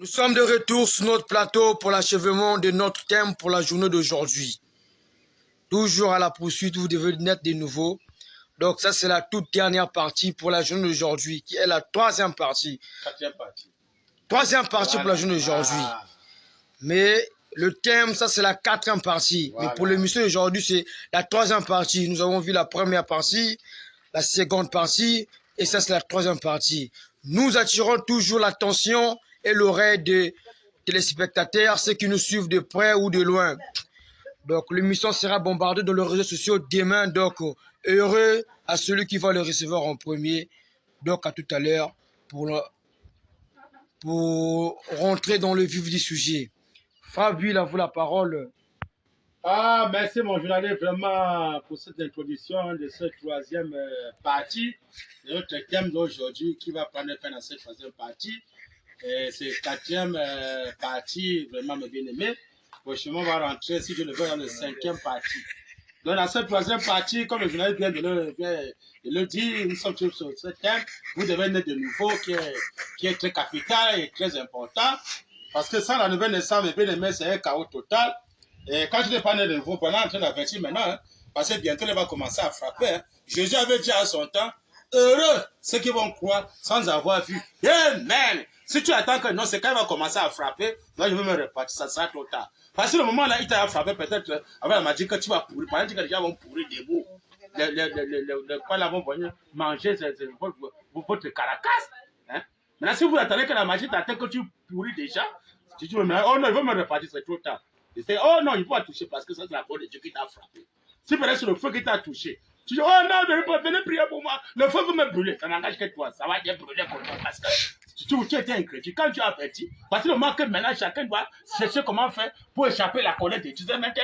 Nous sommes de retour sur notre plateau pour l'achèvement de notre thème pour la journée d'aujourd'hui. Toujours à la poursuite, vous devez naître de nouveau. Donc ça, c'est la toute dernière partie pour la journée d'aujourd'hui, qui est la troisième partie. Troisième partie pour la journée d'aujourd'hui. Mais le thème, ça c'est la quatrième partie. Mais pour l'émission d'aujourd'hui, c'est la troisième partie. Nous avons vu la première partie, la seconde partie, et ça c'est la troisième partie. Nous attirons toujours l'attention et l'oreille des téléspectateurs, ceux qui nous suivent de près ou de loin. Donc l'émission sera bombardée dans les réseaux sociaux demain. Donc heureux à celui qui va le recevoir en premier. Donc à tout à l'heure pour rentrer dans le vif du sujet. Fabien, à vous la parole. Ah, merci mon journaliste vraiment pour cette introduction de cette troisième partie. C'est notre thème d'aujourd'hui qui va prendre fin dans cette troisième partie. C'est quatrième partie, vraiment mes bien-aimés. Prochainement, on va rentrer, si je le veux, dans la cinquième partie. Donc, dans cette troisième partie, comme le journaliste vient de le dire, nous sommes sur ce thème. Vous devez naître de nouveau, qui est très capital et très important. Parce que sans la nouvelle naissance, mes bien-aimés, c'est un chaos total. Et quand je n'ai pas né de nouveau, pendant en train d'avertir maintenant, hein, parce que bientôt, il va commencer à frapper. Hein. Jésus avait dit à son temps, heureux ceux qui vont croire sans avoir vu. Amen. Si tu attends que non, c'est quand il va commencer à frapper, là, je vais me repartir, ça sera trop tard. Parce que le moment là, il t'a frappé, peut-être, elle m'a dit que tu vas pourrir. Pendant que les gens vont pourrir debout. Quoi là, vont venir manger votre caracasse. Hein? Maintenant, si vous attendez que la magie t'attende que tu pourris déjà, si tu veux, oh non, il va me repartir, c'est trop tard. Oh non, il ne faut pas toucher parce que ça, c'est la parole de Dieu qui t'a frappé. Si peut-être c'est le feu qui t'a touché, tu dis, oh non, venez prier pour moi. Le feu veut me brûler. Ça n'engage que toi. Ça va te brûler pour toi parce que tu étais incrédule. Quand tu as averti, parce que le moment que maintenant chacun doit chercher comment faire pour échapper à la colère de Dieu. Maintenant,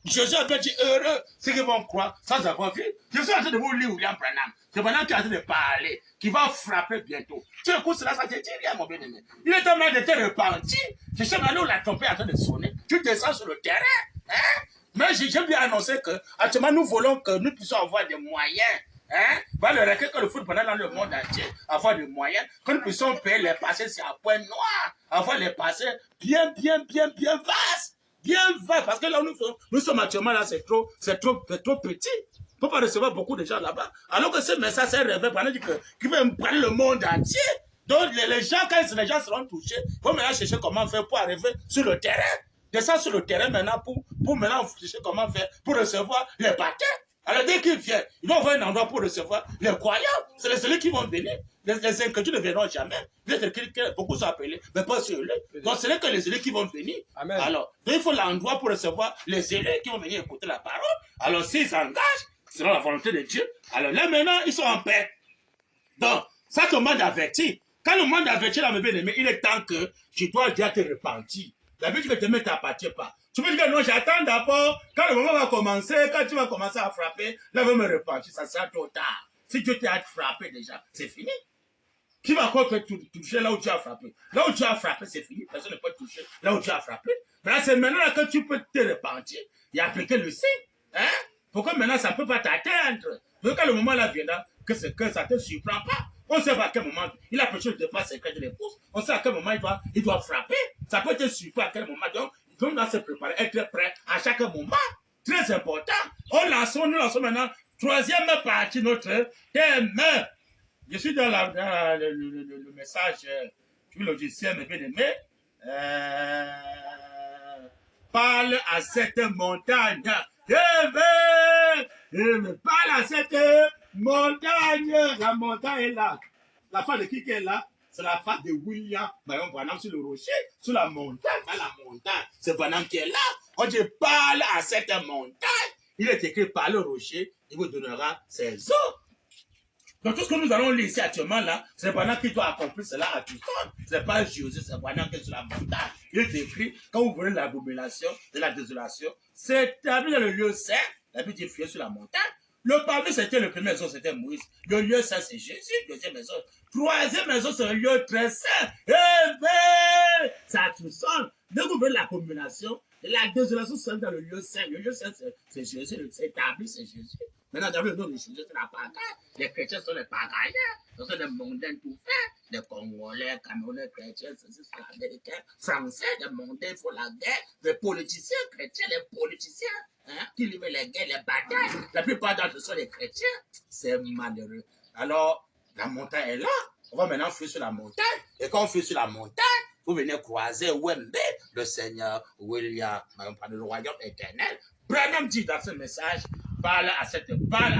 Jésus avait dit heureux ceux qui vont croire sans avoir vu. Je suis en train de vous lire William Branham. C'est pendant qu'il est en train de parler, qui va frapper bientôt. Tu écoutes cela, ça te dit rien, mon bien-aimé. Il est en train de te repentir. Je sais maintenant où la trompette est en train de sonner. Tu descends sur le terrain. Hein? Mais j'ai bien annoncé que, actuellement, nous voulons que nous puissions avoir des moyens. Hein? Va le requérir que le foot pendant dans le monde entier, avoir des moyens, que nous puissions payer les passés sur un point noir, avoir les passés bien vastes. Bien vaste, parce que là nous sommes actuellement là, c'est trop petit. Il ne faut pas recevoir beaucoup de gens là-bas. Alors que ce message, c'est un réveil qui va prendre le monde entier. Donc les gens, quand les gens seront touchés, il faut maintenant chercher comment faire pour arriver sur le terrain. Descendre sur le terrain maintenant pour maintenant chercher comment faire pour recevoir les baptêmes. Alors dès qu'ils viennent, ils vont avoir un endroit pour recevoir les croyants. C'est ceux qui vont venir. Les incrédules ne viendront jamais. Beaucoup sont appelés, mais pas ceux-là. Donc ce n'est que les élus qui vont venir. Amen. Alors, donc, il faut l'endroit pour recevoir les élus qui vont venir écouter la parole. Alors s'ils s'engagent, selon la volonté de Dieu, alors là maintenant, ils sont en paix. Donc, ça c'est le monde averti. Quand le monde averti, là, mes bien-aimés, il est temps que tu dois déjà te repentir. La Bible que te met t'appartient pas. Tu peux dire que non, j'attends d'abord, quand le moment va commencer, quand tu vas commencer à frapper, là, va me repentir, ça sera trop tard. Si Dieu t'a frappé déjà, c'est fini. Qui va encore te toucher là où tu as frappé? Là où tu as frappé, c'est fini. Personne ne peut te toucher là où tu as frappé. Mais là, c'est maintenant là que tu peux te repentir et appliquer le signe. Hein? Pourquoi maintenant ça ne peut pas t'atteindre? Donc, quand le moment là viendra, que ça ne te surprend pas. On sait pas à quel moment il a péché le départ secret de l'épouse. On sait à quel moment il doit frapper. Ça peut te surprendre à quel moment. Donc, on doit se préparer, être prêt à chaque moment. Très important. Nous lançons maintenant troisième partie de notre thème. Je suis dans le message du logiciel, mes bien-aimés. Parle à cette montagne. Parle à cette montagne. La montagne est là. La face de qui est là? C'est la face de William Branham sur le rocher, sur la montagne. Dans la montagne, c'est Branham qui est là. On dit parle à cette montagne. Il est écrit par le rocher, il vous donnera ses eaux. Donc tout ce que nous allons lire ici actuellement là, c'est Branham qui doit accomplir cela à tout temps. Ce n'est pas Jésus, c'est Branham qui est sur la montagne. Il est écrit, quand vous verrez l'abomination de la désolation, c'est établi dans le lieu saint, la Bible dit fuyez sur la montagne. Le pavé, c'était le premier maison, c'était Moïse. Le lieu saint, c'est Jésus. Deuxième maison. Troisième maison, c'est un lieu très saint. Ça tout seul. Donc vous verrez l'abomination. La désolation, c'est dans le lieu saint. Le lieu saint, c'est Jésus. C'est établi, c'est Jésus. Maintenant, dans le nom de Jésus, c'est la bagaille. Les chrétiens sont les bagailleurs. Ce sont des mondains tout faits. Des Congolais, Camerounais, chrétiens, ceci, cela, Américains, Français, des mondains, il faut la guerre. Les politiciens chrétiens, les politiciens qui livrent les guerres, les batailles. La plupart d'entre eux sont les chrétiens. C'est malheureux. Alors, la montagne est là. On va maintenant fuir sur la montagne. Et quand on fuit sur la montagne, vous venez croiser Wembe, le Seigneur William, le royaume éternel. Branham dit dans ce message, parle à cette montagne,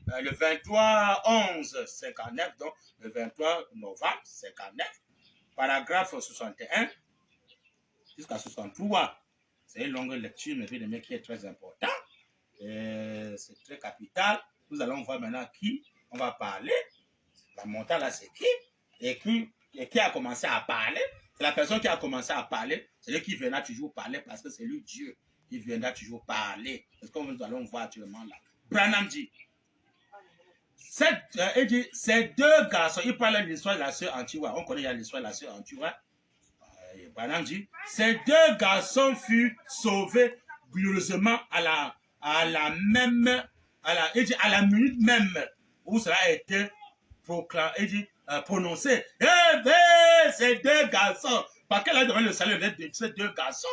le 23 11 59, donc le 23 novembre 59, paragraphe 61 jusqu'à 63. C'est une longue lecture, mais bien qui est très important. C'est très capital. Nous allons voir maintenant qui on va parler. La montagne là, c'est qui? Et qui a commencé à parler? C'est la personne qui a commencé à parler. C'est lui qui viendra toujours parler parce que c'est lui Dieu. Il viendra toujours parler. C'est ce que nous allons voir actuellement là. Branham dit, ces deux garçons, il parle de l'histoire de la sœur Antiwa. On connaît l'histoire de la sœur Antiwa. Branham dit, ces deux garçons furent sauvés glorieusement à la minute même où cela a été prononcé. Eh bien, ces deux garçons, par quel âge devant le salut de ces deux garçons,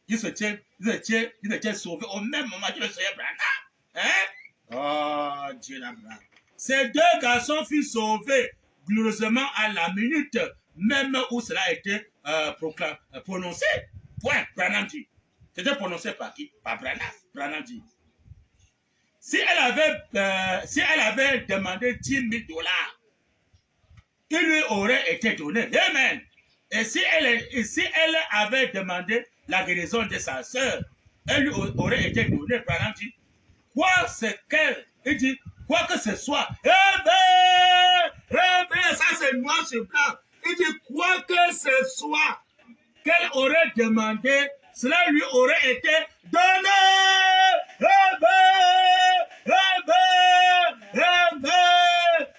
ils étaient sauvés au même moment que le Seigneur Branham. Hein? Oh, Dieu l'Abraham. Ces deux garçons furent sauvés glorieusement à la minute même où cela a été prononcé. Point. Branham dit. C'était prononcé par qui? Par Branham. Branham dit. Si elle avait demandé 10 000 $, il lui aurait été donné. Amen. Et si elle avait demandé la guérison de sa sœur, elle lui aurait été donnée. Branham dit, il dit, quoi que ce soit, ça c'est noir sur blanc. Il dit, quoi que ce soit qu'elle aurait demandé, cela lui aurait été donné.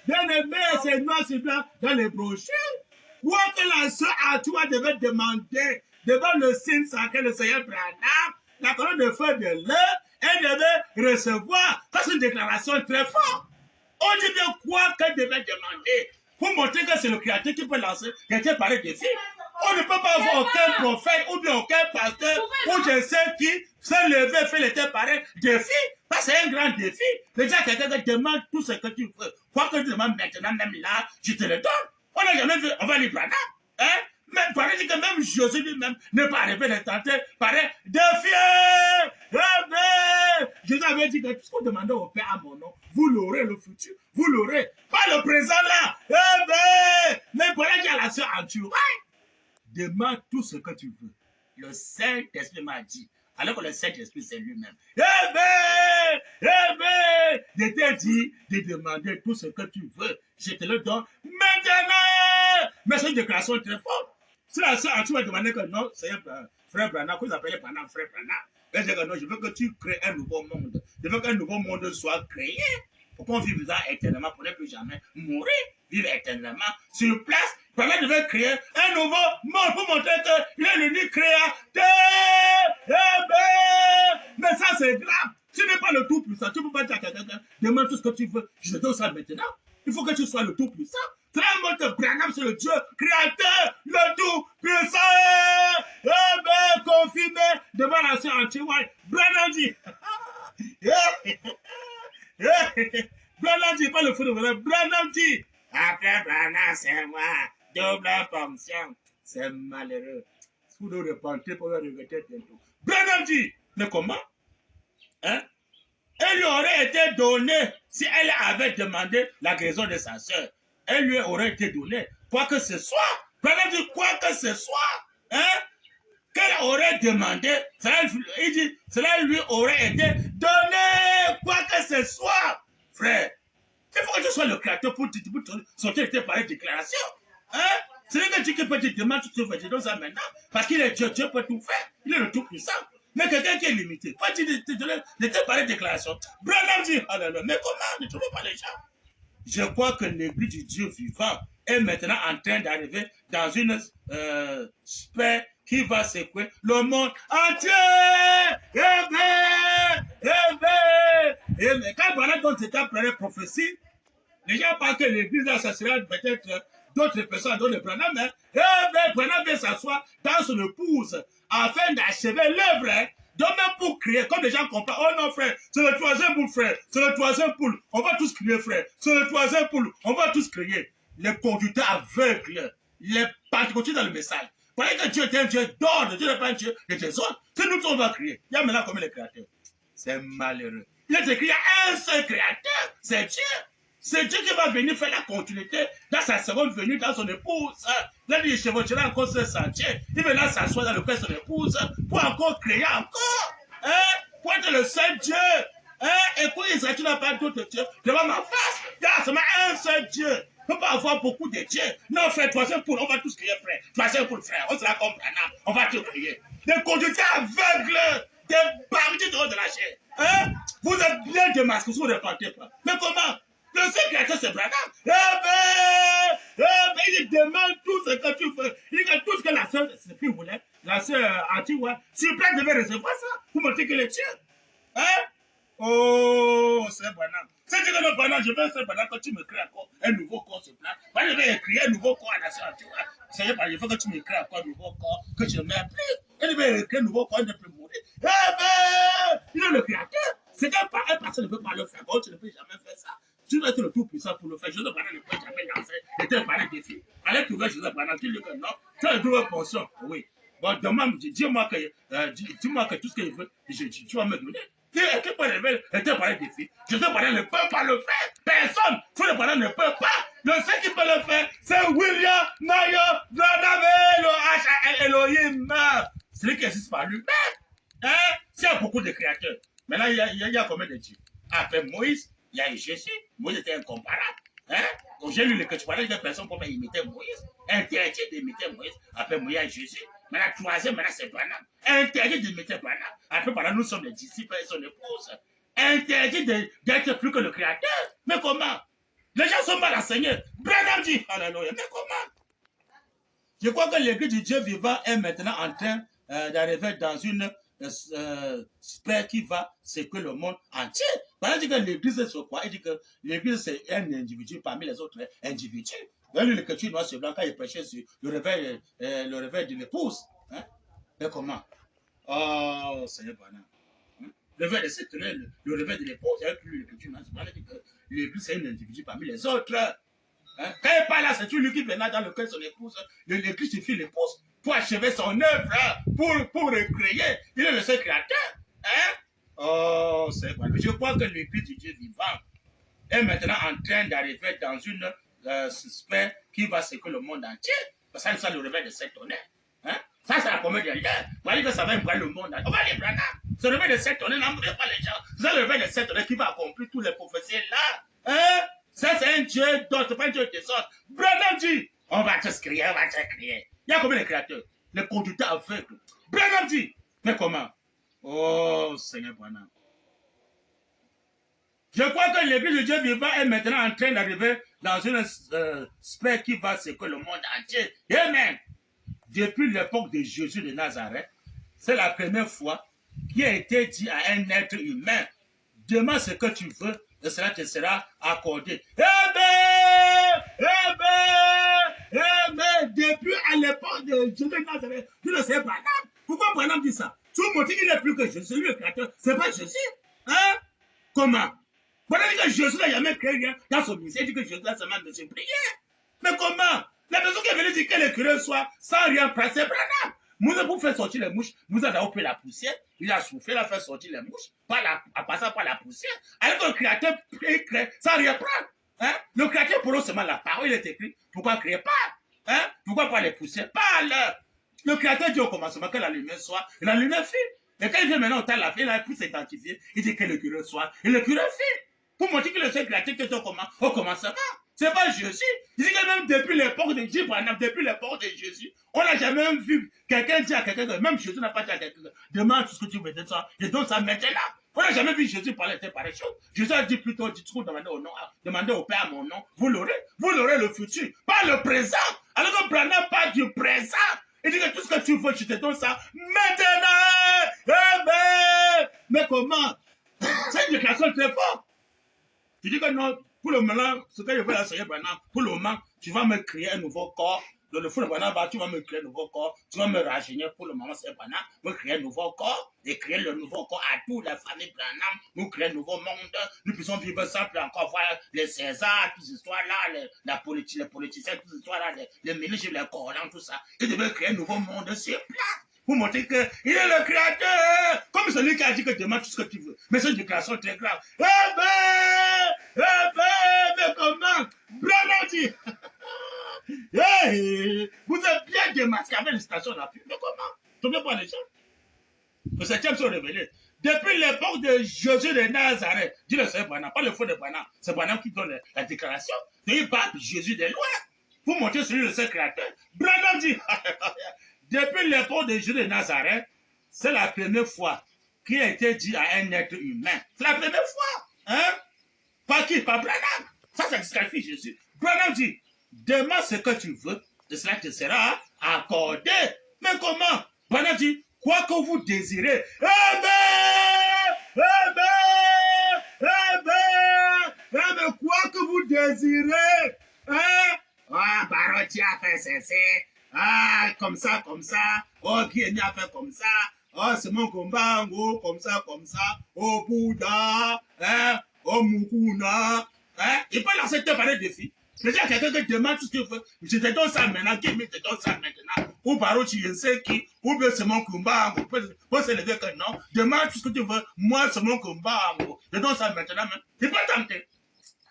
Bien aimé, c'est noir sur blanc dans les brochures. Quoi que la sœur Antiwa devait demander devant le signe sacré le Seigneur Branham, la colonne de feu de l'heure, elle devait recevoir. C'est une déclaration très forte. On dit bien quoi qu'elle devait demander pour montrer que c'est le Créateur qui peut lancer quelqu'un par les défis. On ne peut pas avoir aucun prophète ou bien aucun pasteur ou je sais qui se lever, faire les pareil défi. Parce que c'est un grand défi. Déjà, quelqu'un te demande tout ce que tu veux. Quoi que tu demandes maintenant, même là, je te le donne. On n'a jamais vu, on va lui prendre. Hein? Mais pareil que même Josué lui-même n'est pas arrivé de tenter, pareil, défier. Jésus avait dit que tout ce qu'on demandait au Père à mon nom, vous l'aurez le futur, vous l'aurez. Pas le présent là. Mais voilà qu'il y a la sœur Antiwa. Demande tout ce que tu veux. Le Saint-Esprit m'a dit. Alors que le Saint-Esprit, c'est lui-même. Je t'ai dit de demander tout ce que tu veux. Je te le donne maintenant. Mais c'est une déclaration très forte. Si la sœur Antiwa demandé que non, c'est frère Branham, que vous appelez pendant frère Branham. Elle dit que non, je veux que tu crées un nouveau monde. Je veux qu'un nouveau monde soit créé. Pour qu'on vive là éternellement, pour ne plus jamais mourir. Vivre éternellement sur place. Branham devait créer un nouveau monde pour montrer qu'il est l'unique créateur. Mais ça, c'est grave. Tu n'es pas le tout-puissant. Tu ne peux pas dire à quelqu'un, demande tout ce que tu veux. Je te donne ça maintenant. Il faut que tu sois le tout-puissant. Cela montre que Branham, c'est le Dieu créateur, le tout-puissant. Confirmé devant la sœur Antiwa. Branham dit. Branham dit, pas le fou de Branham. Branham dit. Après Branham, c'est moi. Double fonction. C'est malheureux. Vous ne repentez pas, vous regrettez bientôt. Branham dit. Mais comment? Hein? Elle lui aurait été donnée si elle avait demandé la guérison de sa sœur. Elle lui aurait été donnée. Quoi que ce soit. Branham dit quoi que ce soit. Hein? Qu'elle aurait demandé. Il dit, cela lui aurait été donné. Quoi que ce soit. Frère. Il faut que tu sois le créateur pour sortir de pareilles déclarations. Hein? C'est le Dieu qui peut te demander tout ce que tu fais ça maintenant. Parce qu'il est Dieu, Dieu peut tout faire. Il est le tout puissant. Mais quelqu'un qui est limité, pas de te parler de déclaration. Branham dit, oh là là, mais comment ne trouvez pas les gens? Je crois que l'église du Dieu vivant est maintenant en train d'arriver dans une sphère qui va secouer le monde entier. Et mais quand Branham donne cette première prophétie, les gens pensent que l'église là, ça sera peut-être d'autres personnes, d'autres Branham, mais Branham vient s'asseoir dans son épouse afin d'achever l'œuvre. Hein. Donc même pour crier, comme les gens comprennent, oh non frère, c'est le troisième poule frère, c'est le troisième poule, on va tous crier frère, c'est le troisième poule, on va tous crier. Les conducteurs aveugles, les pentecôtistes dans le message. Voyez que Dieu est un Dieu d'ordre, Dieu n'est pas un Dieu de désordre. C'est nous qu'on va crier. Il y a maintenant combien de créateurs? C'est malheureux. Il est écrit, il y a un seul créateur, c'est Dieu. C'est Dieu qui va venir faire la continuité dans sa seconde venue, dans son épouse. Là, il chevauchera encore ce sentier. Il va là s'asseoir dans le cœur de son épouse pour encore créer encore. Hein? Pour être le seul Dieu. Hein? Et pour Israël, tu n'as pas d'autre Dieu. Devant ma face, il y a seulement un seul Dieu. On ne peut pas avoir beaucoup de dieux. Non, frère, troisième poule, on va tous crier, frère. Troisième poule, frère, on sera comme Branham. On va tous crier. Des conducteurs aveugles, des bandits de la chair. Hein? Vous êtes bien démasqués, vous ne répentez pas. Mais comment? Le seul créateur, c'est Branham. Il demande tout ce que tu veux. Il dit que tout ce que la sœur de fille voulait, la sœur Antigua, s'il plaît, devait recevoir ça. Vous montrer qu'il est Dieu. Hein? Oh, c'est Branham. C'est que le Branham, je vais faire Branham quand tu me crées encore un nouveau corps sur place. Moi, je vais écrire un nouveau corps à la sœur Antigua. C'est pas, il faut que tu me crées encore un nouveau corps, que je ne mets plus. Il va écrire un nouveau corps, il ne peut plus mourir. Il est le créateur. C'est qu'un personne ne peut pas le faire. Tu ne peux jamais faire ça. Tu dois être le tout puissant pour le faire. Joseph Branham ne peut jamais lancer. Il était par les défis. Allez trouver Joseph Branham. Tu lui dis que non. Tu as une double portion. Oui. Bon, demande, dis-moi que tout ce qu'il veut, tu vas me donner. Qui peut lever était par les défis. Joseph Branham ne peut pas le faire. Personne. Joseph Branham ne peut pas. Le seul qui peut le faire, c'est William Mayo Branham Elohim. Celui qui existe par lui-même. Hein? Il y a beaucoup de créateurs. Mais là, il y a combien de dieux? Après Moïse, il y a eu Jésus. Moïse était incomparable. Hein? Donc j'ai lu le que tu parlais de personnes pour imiter Moïse. Interdit d'imiter Moïse. Après Moïse, il y a Jésus. Mais la troisième, maintenant, c'est Branham. Interdit d'imiter Branham. Après, pendant nous sommes les disciples et son épouse. Interdit d'être plus que le Créateur. Mais comment? Les gens sont mal enseignés. Branham dit, alléluia. Mais comment? Je crois que l'église du Dieu vivant est maintenant en train d'arriver dans une sphère qui va secouer le monde entier. Quand il dit que l'église c'est quoi? Il dit que l'église c'est un individu parmi les autres individus. Dans l'écriture noir sur blanc, quand il prêchait sur le réveil de l'épouse. Hein? Mais comment? Oh, Seigneur Branham. Le réveil de cette le réveil de l'épouse, avec l'écriture noir sur blanc, il dit que l'église c'est un individu parmi les autres. Hein? Quand il parle là, c'est lui qui venait dans le cœur de son épouse. L'église suffit l'épouse pour achever son œuvre, pour recréer. Il est le seul créateur. Hein? Oh, c'est quoi? Je crois que l'église du Dieu vivant est maintenant en train d'arriver dans une sphère qui va secouer le monde entier. Parce que ça, c'est le réveil de cette tonnerre. Hein? Ça, c'est la comédie de l'air. Vous voyez que ça va ébranler le monde. On va l'ébranler. Ce réveil de cette tonnerre, n'embrouillez pas les gens. C'est le réveil de cette tonnerre qui va accomplir tous les prophéties là. Hein? Ça, c'est un Dieu d'autre, c'est pas un Dieu de sorte. Branham dit, on va tous crier, on va tous crier. Il y a combien de créateurs? Les conducteurs aveugles. Branham dit, mais comment? Oh, Seigneur Branham. Je crois que l'église de Dieu vivant est maintenant en train d'arriver dans une sphère qui va secouer le monde entier. Amen. Depuis l'époque de Jésus de Nazareth, c'est la première fois qui a été dit à un être humain, demande ce que tu veux et cela te sera accordé. Depuis à l'époque de Jésus de Nazareth, tu ne sais pas. Pourquoi Branham dit ça? Tout le monde dit qu'il n'est plus que Jésus, lui le créateur. C'est pas Jésus. Hein? Comment? Branham dit que Jésus n'a jamais créé rien dans son ministère. Il dit que Jésus a seulement de se prier. Mais comment? La personne qui est venue dire que le curé soit sans rien prendre, c'est Branham. Moussa, pour faire sortir les mouches, Moussa a opéré la poussière, il a soufflé, il a fait sortir les mouches, en passant par la poussière. Alors que le créateur crée sans rien prendre. Hein? Le créateur, pour nous, seulement la parole, il est écrit. Pourquoi créer pas? Hein? Pourquoi pas les poussières? Parle! Le créateur dit au commencement que la lumière soit, et la lumière file. Et quand il vient maintenant au temps de la fin, il a pu s'identifier, il dit que le curé soit, et le curé file. Pour montrer que le seul créateur qui est au commencement, c'est pas Jésus. Il dit que même depuis l'époque de Dieu, depuis l'époque de Jésus, on n'a jamais vu quelqu'un dire à quelqu'un, même Jésus n'a pas dit à quelqu'un, demande tout ce que tu veux de ça, je donne ça maintenant. On n'a jamais vu Jésus parler de pareilles choses. Jésus a dit plutôt, dites-vous, demandez au Père à mon nom, vous l'aurez le futur, pas le présent. Alors que Branham parle du présent. Il dit que tout ce que tu veux, je te donne ça maintenant. Mais comment? C'est une déclaration très forte. Tu dis que non, pour le moment, ce que je veux essayer maintenant, pour le moment, tu vas me créer un nouveau corps. Dans le fond, tu vas me créer un nouveau corps. Tu vas me rajeunir pour le moment, c'est Branham. Me créer un nouveau corps. Et créer le nouveau corps à toute la famille Branham. Nous créer un nouveau monde. Nous puissions vivre simple encore voir les Césars, toutes ces histoires-là, les politiciens, toutes ces histoires-là, les ministres, les colons, tout ça. Il devait créer un nouveau monde sur place. Pour montrer qu'il est le créateur. Comme celui qui a dit que demande tout ce que tu veux. Mais c'est une déclaration très grave. Mais comment Branham dit hey, vous êtes bien démasqué avec les stations d'appui. Mais comment tombez pas les gens. Le septième sont révélés. Depuis l'époque de Jésus de Nazareth, dit le Seigneur Branham, pas le faux de Branham, c'est Branham qui donne la déclaration. Il parle de Jésus de loin. Pour montrer celui de ce créateur. Branham dit depuis l'époque de Jésus de Nazareth, c'est la première fois qui a été dit à un être humain. C'est la première fois. Hein? Pas qui? Pas Branham. Ça disqualifie Jésus. Branham dit, demande ce que tu veux, et cela te sera accordé. Mais comment? Branham dit, quoi que vous désirez. Quoi que vous désirez. Hein? Ah, Barotti a fait ceci. Ah, comme ça. Oh, qui est venu à faire comme ça. Oh, c'est mon combat, oh, comme ça. Oh, Bouddha, hein, oh, Mukuna. Hein? Il peut lancer deux pareils défis. C'est-à-dire quelqu'un qui demande tout ce qu'il veut. Je te donne ça maintenant, qui me te donne ça maintenant. Ou Barotti, je ne sais qui. Ou bien c'est mon combat, on peut se lever que non. Demande tout ce que tu veux. Moi, c'est mon combat, je te donne ça maintenant même. Il peut tenter.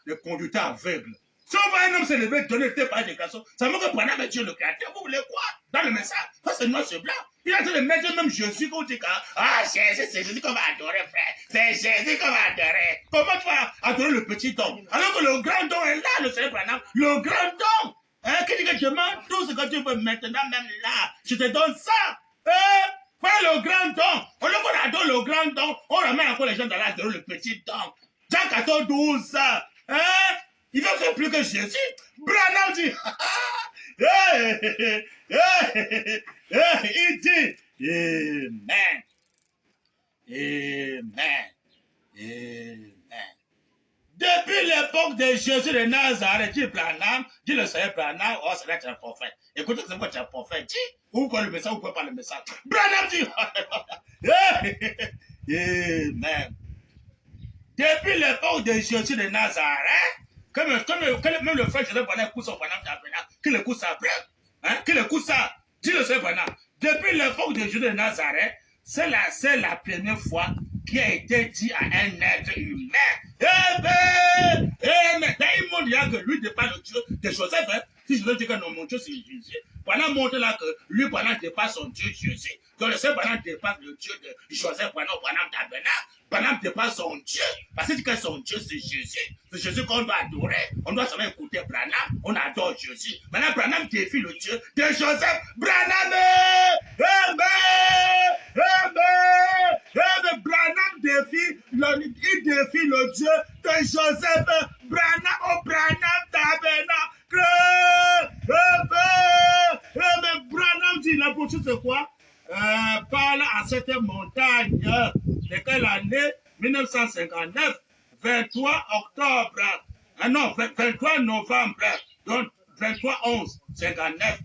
Le conducteur aveugle. Si on voit un homme se lever, donner tes pareilles déclarations, ça veut que pendant que Dieu le créateur, vous voulez quoi? Dans le message, ça c'est noir sur blanc. Il a dit de mettre même Jésus qu'on dit que, ah, Jésus, c'est Jésus qu'on va adorer, frère. C'est Jésus qu'on va adorer. Comment tu vas adorer le petit don? Alors que le grand don est là, le Seigneur Branham. Le grand don. Hein, qui dit que je demande tout ce que tu veux maintenant, même là. Je te donne ça. Pas le grand don. Au lieu qu'on adore le grand don, on ramène encore les gens dans l'adorer le petit don. Jean 14, 12, hein? Il va faire plus que Jésus. Branham dit, il dit, Amen. Depuis l'époque de Jésus de Nazareth, dit Branham, dit le Seigneur Branham, oh, c'est là que tu es un prophète. Écoutez, c'est quoi tu es un prophète, dit, ou quoi le message, ou quoi pas le message. Branham dit, Amen. Depuis l'époque de Jésus de Nazareth, comme même le frère Joseph Branham écoute son Branham, qu'il écoute ça, qu'il écoute ça, dit le Seigneur Branham. Depuis l'époque de Jésus de Nazareth, c'est la première fois qui a été dit à un être humain. Amen. Dans le monde, il y a que lui n'est pas le Dieu de Joseph. Hein? Si je veux dire que non, mon Dieu, c'est Jésus. Branham montre là que lui, Branham n'est pas son Dieu, Jésus. Donc le Seigneur Branham n'est pas le Dieu de Joseph, Branham Tabernacle. Branham n'est pas son Dieu. Parce que son Dieu, c'est Jésus. C'est Jésus qu'on doit adorer. On doit seulement écouter Branham. On adore Jésus. Maintenant, Branham défie le Dieu de Joseph. Branham! Branham défie le Dieu de Joseph. Branham, oh Branham Tabernacle. Branham dit, la prochaine c'est quoi? Parle à cette montagne. De quelle année? 1959, 23 octobre. Non, 23 novembre. Donc, 23-11, 59.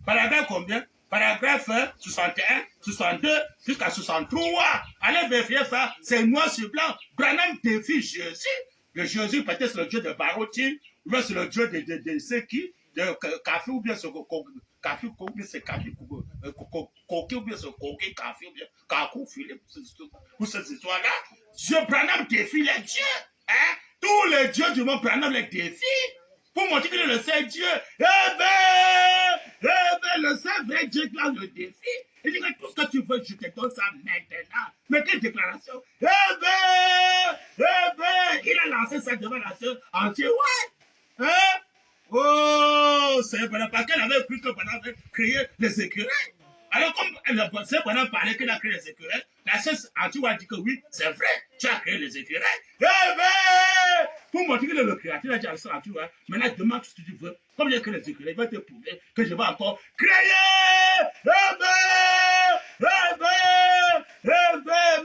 Paragraphe combien? Paragraphe 61, 62, jusqu'à 63. Allez vérifier ça. C'est noir sur blanc. Branham défie Jésus. Le Jésus, peut-être c'est le Dieu de Barotti, ou bien c'est le Dieu de c'est qui? De Café, ou bien c'est Café, ou bien c'est Café, Coquet, ou bien c'est Coquet, Café, ou bien Kakou, Philippe, pour cette histoire-là. Dieu Branham défie les dieux. Hein? Tous les dieux du monde, Branham les défie. Pour montrer qu'il est le seul Dieu. Le seul vrai Dieu là le défi. Il dit que tout ce que tu veux, je te donne ça maintenant. Mais quelle déclaration? Il a lancé ça devant la sœur entière. Ouais. Hein? Oh, c'est parce qu'elle avait cru que Branham avait créé les écureuils. Alors, comme c'est Branham parlait qu'il a créé les écureuils, la sœur entière a dit que oui, c'est vrai, tu as créé les écureuils. Pour montrer qu'il est le créateur, il a dit à la sœur entière, maintenant demande ce que tu veux. Comme j'ai créé les écureuils, il va te prouver que je vais encore créer.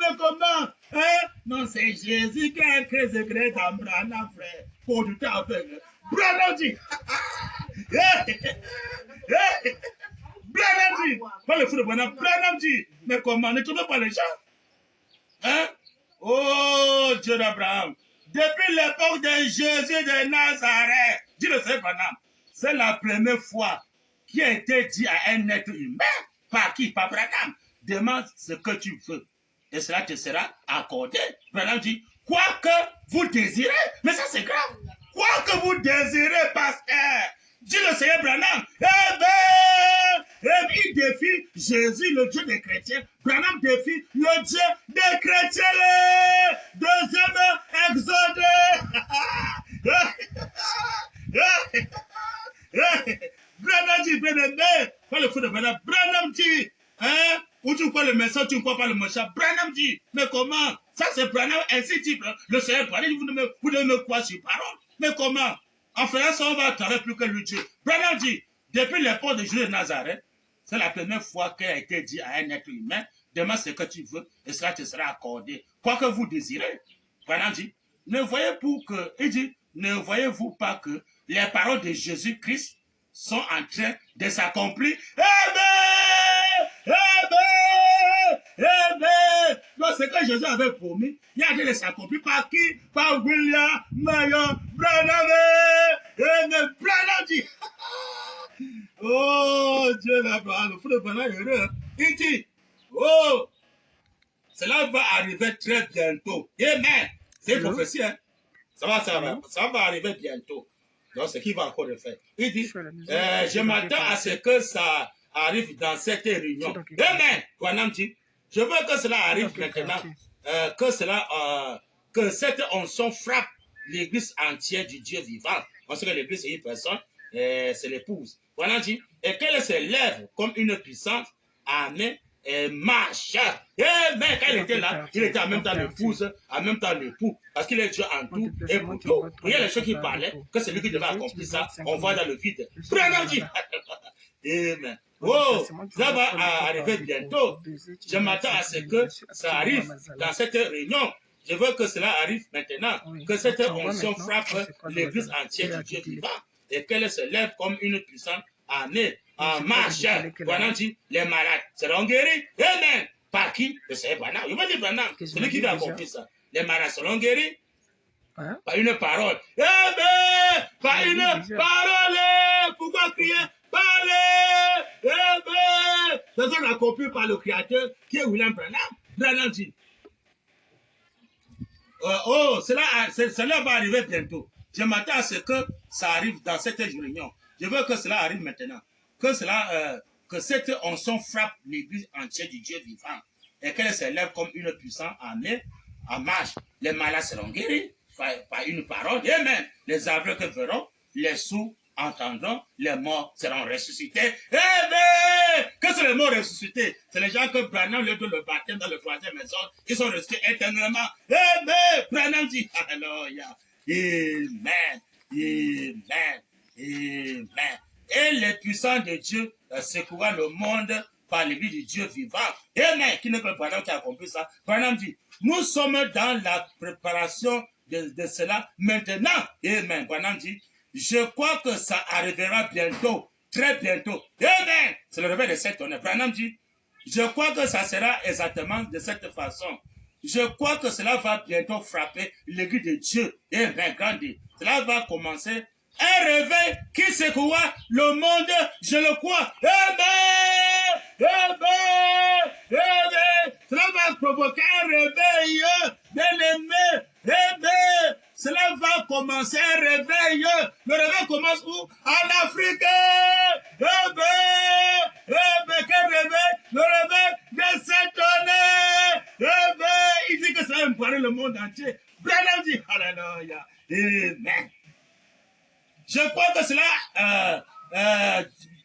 Mais comment? Hein? Non, c'est Jésus qui secret dans Branham, frère. Pour tout à fait. Branham dit. Branham dit. Pas le fou de Branham. Branham dit. Mais comment? Ne trouvez pas les gens? Hein? Oh, Dieu d'Abraham. Depuis l'époque de Jésus de Nazareth, dit le Seigneur Branham, c'est la première fois qui a été dit à un être humain. Par qui? Par Branham. Demande ce que tu veux. Et cela te sera accordé. Branham dit, quoi que vous désirez. Mais ça, c'est grave. Quoi que vous désirez, pasteur. Dit le Seigneur Branham. Eh bien, il défie Jésus, le Dieu des chrétiens. Branham défie le Dieu des chrétiens. Deuxième exode. Branham dit, bien-aimé, pas le fou de Branham. Branham dit, hein, ou tu crois le message, tu ne crois pas le méchant. Branham dit, mais comment? Ça c'est Branham, ainsi dit le Seigneur Branham, vous devez me croire sur parole. Mais comment? En faisant ça, on va travailler plus que le Dieu. Branham dit, depuis l'époque de Jésus de Nazareth, c'est la première fois qu'il a été dit à un être humain, demande ce que tu veux, et cela te sera accordé. Quoi que vous désirez. Branham dit, ne voyez-vous que, il dit, ne voyez-vous pas que les paroles de Jésus-Christ sont en train de s'accomplir? Donc, ce que Jésus avait promis, il a de s'accomplir par qui? Par William Marion Branham. Branham dit, oh Dieu d'Abraham, le fou de Branham est heureux. Il dit, oh, cela va arriver très bientôt. Amen. C'est une prophétie, hein? Ça va arriver bientôt. Donc, ce qui va encore le faire. Il dit, je m'attends à ce que ça arrive dans cette réunion. Amen. Branham dit, je veux que cela arrive maintenant, que cette onction frappe l'église entière du Dieu vivant. Parce que l'église est une personne, c'est l'épouse. Branham dit, et qu'elle se lève comme une puissante armée et marche. Mais quand il était là, il était en même temps l'épouse, en même temps l'époux, parce qu'il est Dieu en tout et pour tout. Il y a les choses qui parlaient, que c'est lui qui devait accomplir ça, on voit dans le vide. Branham dit, amen. Oh, ça va arriver bientôt. Je m'attends à ce que ça arrive dans cette réunion. Je veux que cela arrive maintenant, que cette onction frappe l'église entière du Dieu vivant et qu'elle se lève comme une puissante armée en marche. Branham dit, les malades seront guéris. Amen. Par qui? Le Seigneur Branham. Il va dire Branham, celui qui va accomplir ça. Les malades seront guéris. Par une parole. Amen. Par une parole. Pourquoi crier? Parlez! Amen! Ça sera accompli par le Créateur qui est William Branham. Branham dit, cela va arriver bientôt. Je m'attends à ce que ça arrive dans cette réunion. Je veux que cela arrive maintenant. Que cette onction frappe l'église entière du Dieu vivant et qu'elle s'élève comme une puissante armée en marche. Les malades seront guéris par une parole. Amen. Les aveugles verront, les sourds entendront, les morts seront ressuscités. Amen. Que sont les morts ressuscités? C'est les gens que Branham leur donne le baptême dans le troisième maison. Ils sont ressuscités éternellement. Amen. Branham dit, alléluia. Amen. Amen. Amen. Et les puissants de Dieu secourra le monde par l'église du Dieu vivant. Amen. Qui n'est que Branham qui a compris ça? Branham dit, nous sommes dans la préparation de cela maintenant. Amen. Branham dit, je crois que ça arrivera bientôt, très bientôt. Amen. C'est le réveil de cette tonnerre. Branham dit, je crois que ça sera exactement de cette façon. Je crois que cela va bientôt frapper l'église de Dieu. Amen. Grandi. Cela va commencer. Un réveil qui secoua le monde, je le crois. Amen. Amen. Amen. Cela va provoquer un réveil, bien-aimé. Amen. Cela va commencer un réveil. Le réveil commence où? En Afrique. Amen. Amen. Quel réveil? Le réveil de cette tonnerre. Amen. Il dit que ça va me parler le monde entier. Branham dit, alléluia. Amen. Je crois que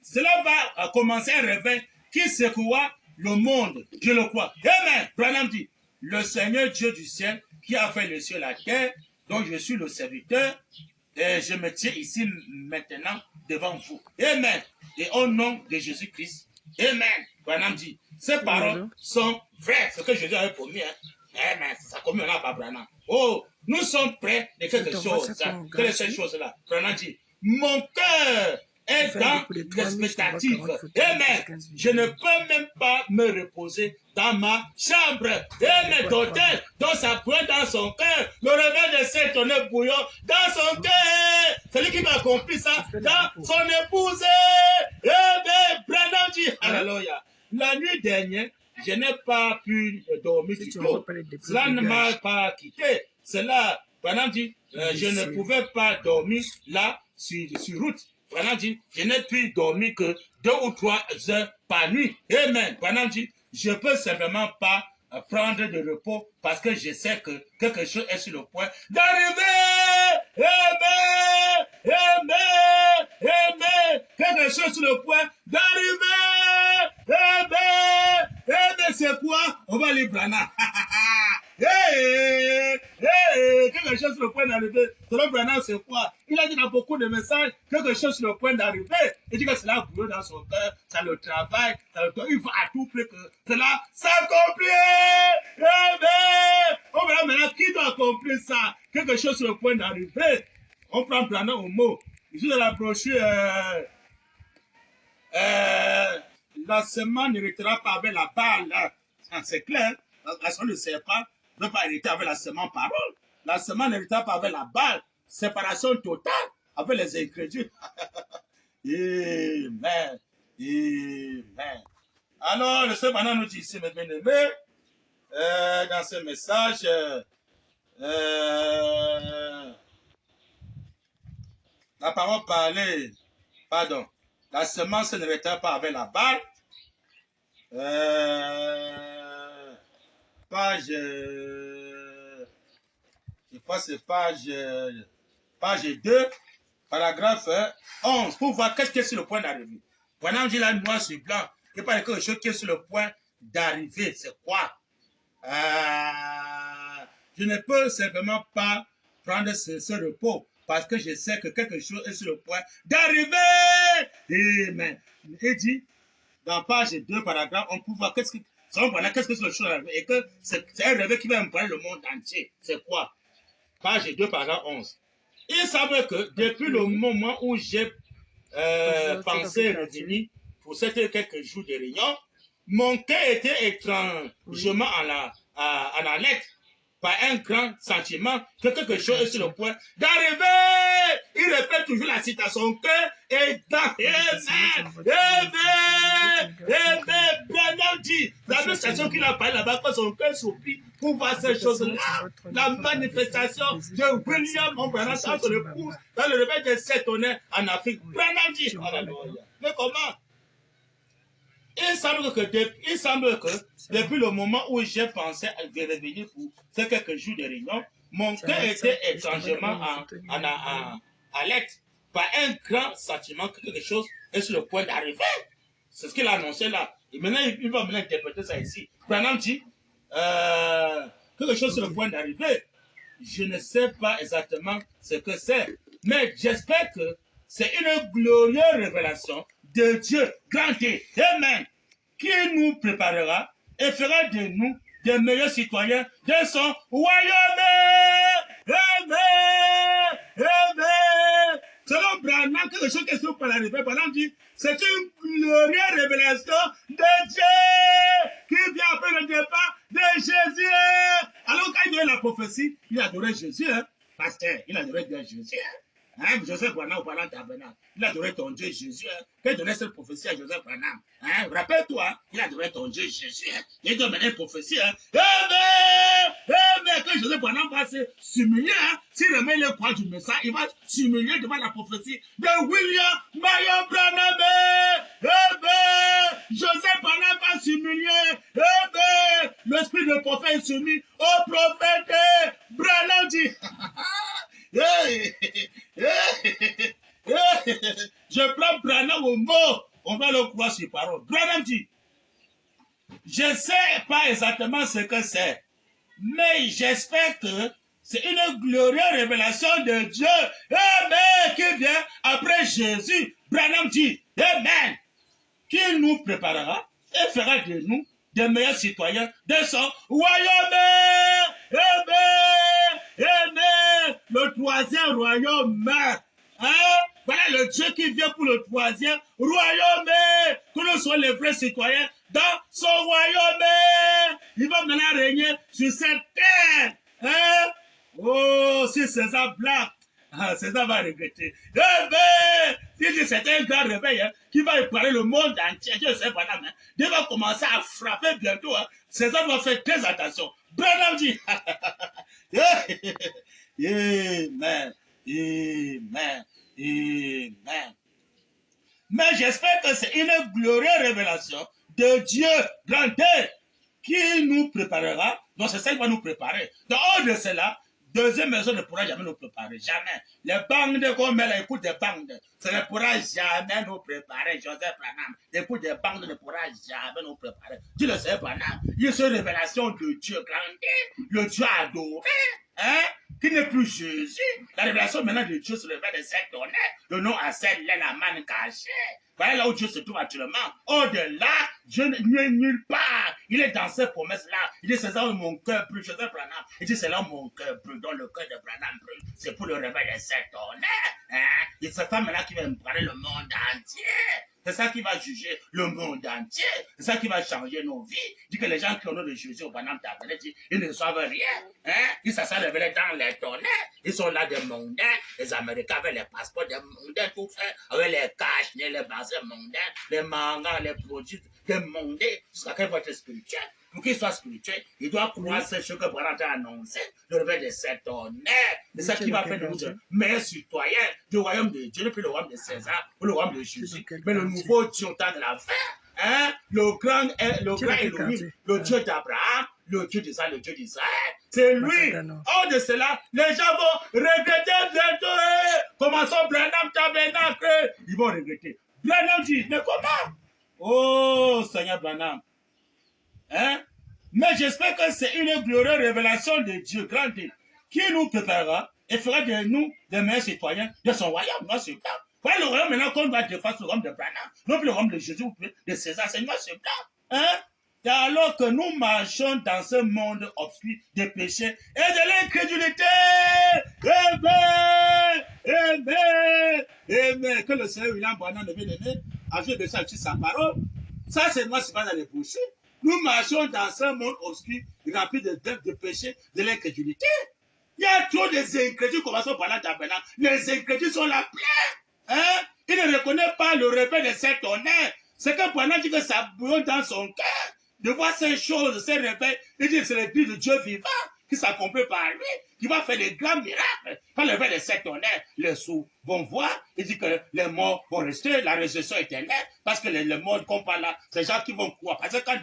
cela va commencer un réveil qui secoua le monde. Je le crois. Amen. Branham dit, le Seigneur Dieu du ciel qui a fait le ciel et la terre, dont je suis le serviteur, et je me tiens ici maintenant devant vous. Amen. Et au nom de Jésus-Christ. Amen. Branham dit, ces paroles sont vraies. Ce que Jésus avait promis. Hein. Eh, mais ça commune là, pas Branham. Oh, nous sommes prêts de quelque chose. Quelle est cette chose-là? Branham dit, mon cœur est dans l'expectative. Amen. Je ne peux même pas me reposer dans ma chambre. Amen. D'hôtel, dans sa pointe, dans son cœur. Le réveil de cet honneur bouillon dans son cœur. C'est lui qui m'a accompli ça dans son épouse. Amen. Branham dit, alléluia. La nuit dernière, je n'ai pas pu dormir du tout. Cela ne m'a pas quitté. Cela, Branham dit, je ne pouvais pas dormir là sur route. Branham dit, je n'ai pu dormir que 2 ou 3 heures par nuit. Amen. Branham dit, je ne peux simplement pas prendre de repos parce que je sais que quelque chose est sur le point d'arriver. Amen. Amen. Amen. Quelque chose sur le point d'arriver. Amen. Amen. C'est quoi? On va lire Branham. Quelque chose sur le point d'arriver. Selon Branham, c'est quoi? Il a dit dans beaucoup de messages, quelque chose sur le point d'arriver. Il dit que cela a brûlé dans son cœur, ça le travaille, il va à tout prix que cela s'accomplit. On verra maintenant qui doit accomplir ça. Quelque chose sur le point d'arriver. On prend Branham au mot. Ici dans la brochure, la semence n'héritera pas avec la balle. C'est clair. La semence ne sert pas. Ne pas hériter avec la semence parole. La semence n'héritera pas avec la balle. Séparation totale avec les ingrédients. Amen. Amen. Alors, le Seigneur maintenant nous dit ici, mes bien-aimés, dans ce message, la parole parlait, pardon, la semence ne n'héritera pas avec la balle. Page, je crois que c'est page 2, paragraphe 11, pour voir qu'est-ce qui est sur le point d'arriver. Pendant que dit là, noir sur blanc, il n'y a pas quelque chose qui est sur le point d'arriver. C'est quoi? Je ne peux simplement pas prendre ce repos parce que je sais que quelque chose est sur le point d'arriver. Amen. Il dit, dans page 2, paragraphe, on peut voir qu'est-ce que c'est le chose d'arriver et que c'est un rêve qui va me parler le monde entier. C'est quoi? Page 2, paragraphe 11. Il semble que depuis le moment où j'ai pensé revenir pour ces quelques jours de réunion, mon cœur était étrangement en alerte par un grand sentiment que quelque chose est sur le point d'arriver. Il répète toujours la citation, son cœur est dans Amen. Branham dit, la même station qu'il a parlé là-bas, quand son cœur soupire pour voir ces choses-là. La manifestation de William Branham dans son épouse, dans le réveil de cet honneur en Afrique. Branham dit, mais comment? Il semble que depuis le moment où j'ai pensé à revenir pour ces quelques jours de réunion, mon cœur était étrangement en alerte par un grand sentiment que quelque chose est sur le point d'arriver. C'est ce qu'il a annoncé là. Et maintenant, il va me interpréter ça ici. Branham dit, quelque chose sur le point d'arriver. Je ne sais pas exactement ce que c'est, mais j'espère que c'est une glorieuse révélation de Dieu, grand Dieu, Amen, qui nous préparera et fera de nous des meilleurs citoyens de son royaume. Amen. Amen. Selon Branham, quelque chose qui est sur l'arrivée, Branham dit, c'est une glorieuse révélation de Dieu qui vient après le départ de Jésus. Alors quand il donnait la prophétie, il adorait Jésus, hein? Pasteur, il adorait bien Jésus. Hein? Joseph Branham au parlant tabernacle, il adorait ton Dieu Jésus. Hein? Quand il donnait cette prophétie à Joseph Branham, hein? Rappelle-toi, hein? Il adorait ton Dieu Jésus. Hein? Il donnait une prophétie. Hein? Amen. Quand Joseph Branham va se s'humilier, hein? S'il remet le croix du message, il va s'humilier devant la prophétie de William Marion Branham. Amen. Joseph Branham va s'humilier. Amen. L'esprit de prophète est soumis au prophète. Branham dit. Je prends Branham au mot. On va le croire sur parole. Branham dit, je ne sais pas exactement ce que c'est, mais j'espère que c'est une glorieuse révélation de Dieu, Amen, qui vient après Jésus. Branham dit, Amen, qui nous préparera et fera de nous des meilleurs citoyens de son royaume. Le troisième royaume. Hein? Voilà le Dieu qui vient pour le troisième royaume. Que nous soyons les vrais citoyens dans son royaume. Il va maintenant régner sur cette terre. Hein? Oh, si César blague, César va regretter. C'est un grand réveil hein, qui va éparer le monde entier. Je sais pas, hein. Il va commencer à frapper bientôt. Hein. César va faire très attention. Branham dit. Amen. Amen. Amen. Mais j'espère que c'est une glorieuse révélation de Dieu grandeur qui nous préparera. Donc c'est ça qui va nous préparer. Dehors de cela, deuxième maison ne pourra jamais nous préparer. Jamais. Les bandes qu'on met là, écoute des bandes, ça ne pourra jamais nous préparer. Joseph Branham, écoute des bandes ne pourra jamais nous préparer. Tu le sais, Branham. Il y a cette révélation de Dieu grandeur, le Dieu adoré, hein, qui n'est plus Jésus. La révélation maintenant de Dieu se révèle de cette donnée. Le nom à celle la manne cachée. Voilà là où Dieu se trouve actuellement. Au-delà, Dieu n'est nulle part. Il est dans ces promesses-là. Il dit, c'est là où mon cœur brûle. Joseph Branham. Il dit, c'est là où mon cœur brûle. Dans le cœur de Branham brûle. C'est pour le réveil de cette donnée. Hein? Et cette femme-là qui va me parler le monde entier. C'est ça qui va juger le monde entier. C'est ça qui va changer nos vies. Dit que les gens qui ont le nom de Jésus au Branham Tabernacle, ils ne savent rien. Hein? Ils se sont révélés dans les tonnerres. Ils sont là des mondains. Les Américains avec les passeports des mondains, tout fait. Avec les caches, les vases mondains, les mangas, les produits des mondains. Jusqu'à quel point être spirituel. Pour qu'il soit spirituel, il doit croire ce que Branham a annoncé, le réveil de cet honneur. C'est ça qui va faire de nous de meilleurs citoyens du royaume de Dieu, puis le royaume de César, ou le royaume de Jésus. Mais le nouveau Dieu au temps de la fin, hein, le grand Elohim, le Dieu d'Abraham, le Dieu d'Israël, le Dieu d'Israël, c'est lui. Hors de cela, les gens vont regretter bientôt. Commençons Branham Tabernacle. Ils vont regretter. Branham dit, mais comment? Oh, Seigneur Branham. Hein? Mais j'espère que c'est une glorieuse révélation de Dieu grand qui nous préparera et fera de nous des meilleurs citoyens de son royaume. Moi, c'est blanc. Voilà le royaume maintenant qu'on va défendre, le royaume de Branham, non plus le royaume de Jésus, de César. C'est moi, c'est blanc. Hein? Et alors que nous marchons dans ce monde obscur des péchés et de l'incrédulité, amen, que le Seigneur William Branham, le bien-aimé, a fait de ça sur sa parole. Ça, c'est moi, c'est pas dans les bouchées. Nous marchons dans ce monde obscur, rempli de péchés, de l'incrédulité. Il y a trop d'incrédules, commençons par là, les incrédules sont là plein. Hein? Ils ne reconnaissent pas le réveil de cet honneur. C'est que pendant que ça bouillonne dans son cœur, de voir ces choses, ces réveils, il dit c'est l'Esprit de Dieu vivant qui s'accomplit par lui, qui va faire des grands miracles. Quand le réveil de cet honneur, les sourds vont voir, il dit que les morts vont rester, la résurrection éternelle, parce que les morts qu'on parle là, c'est les gens qui vont croire. Parce que quand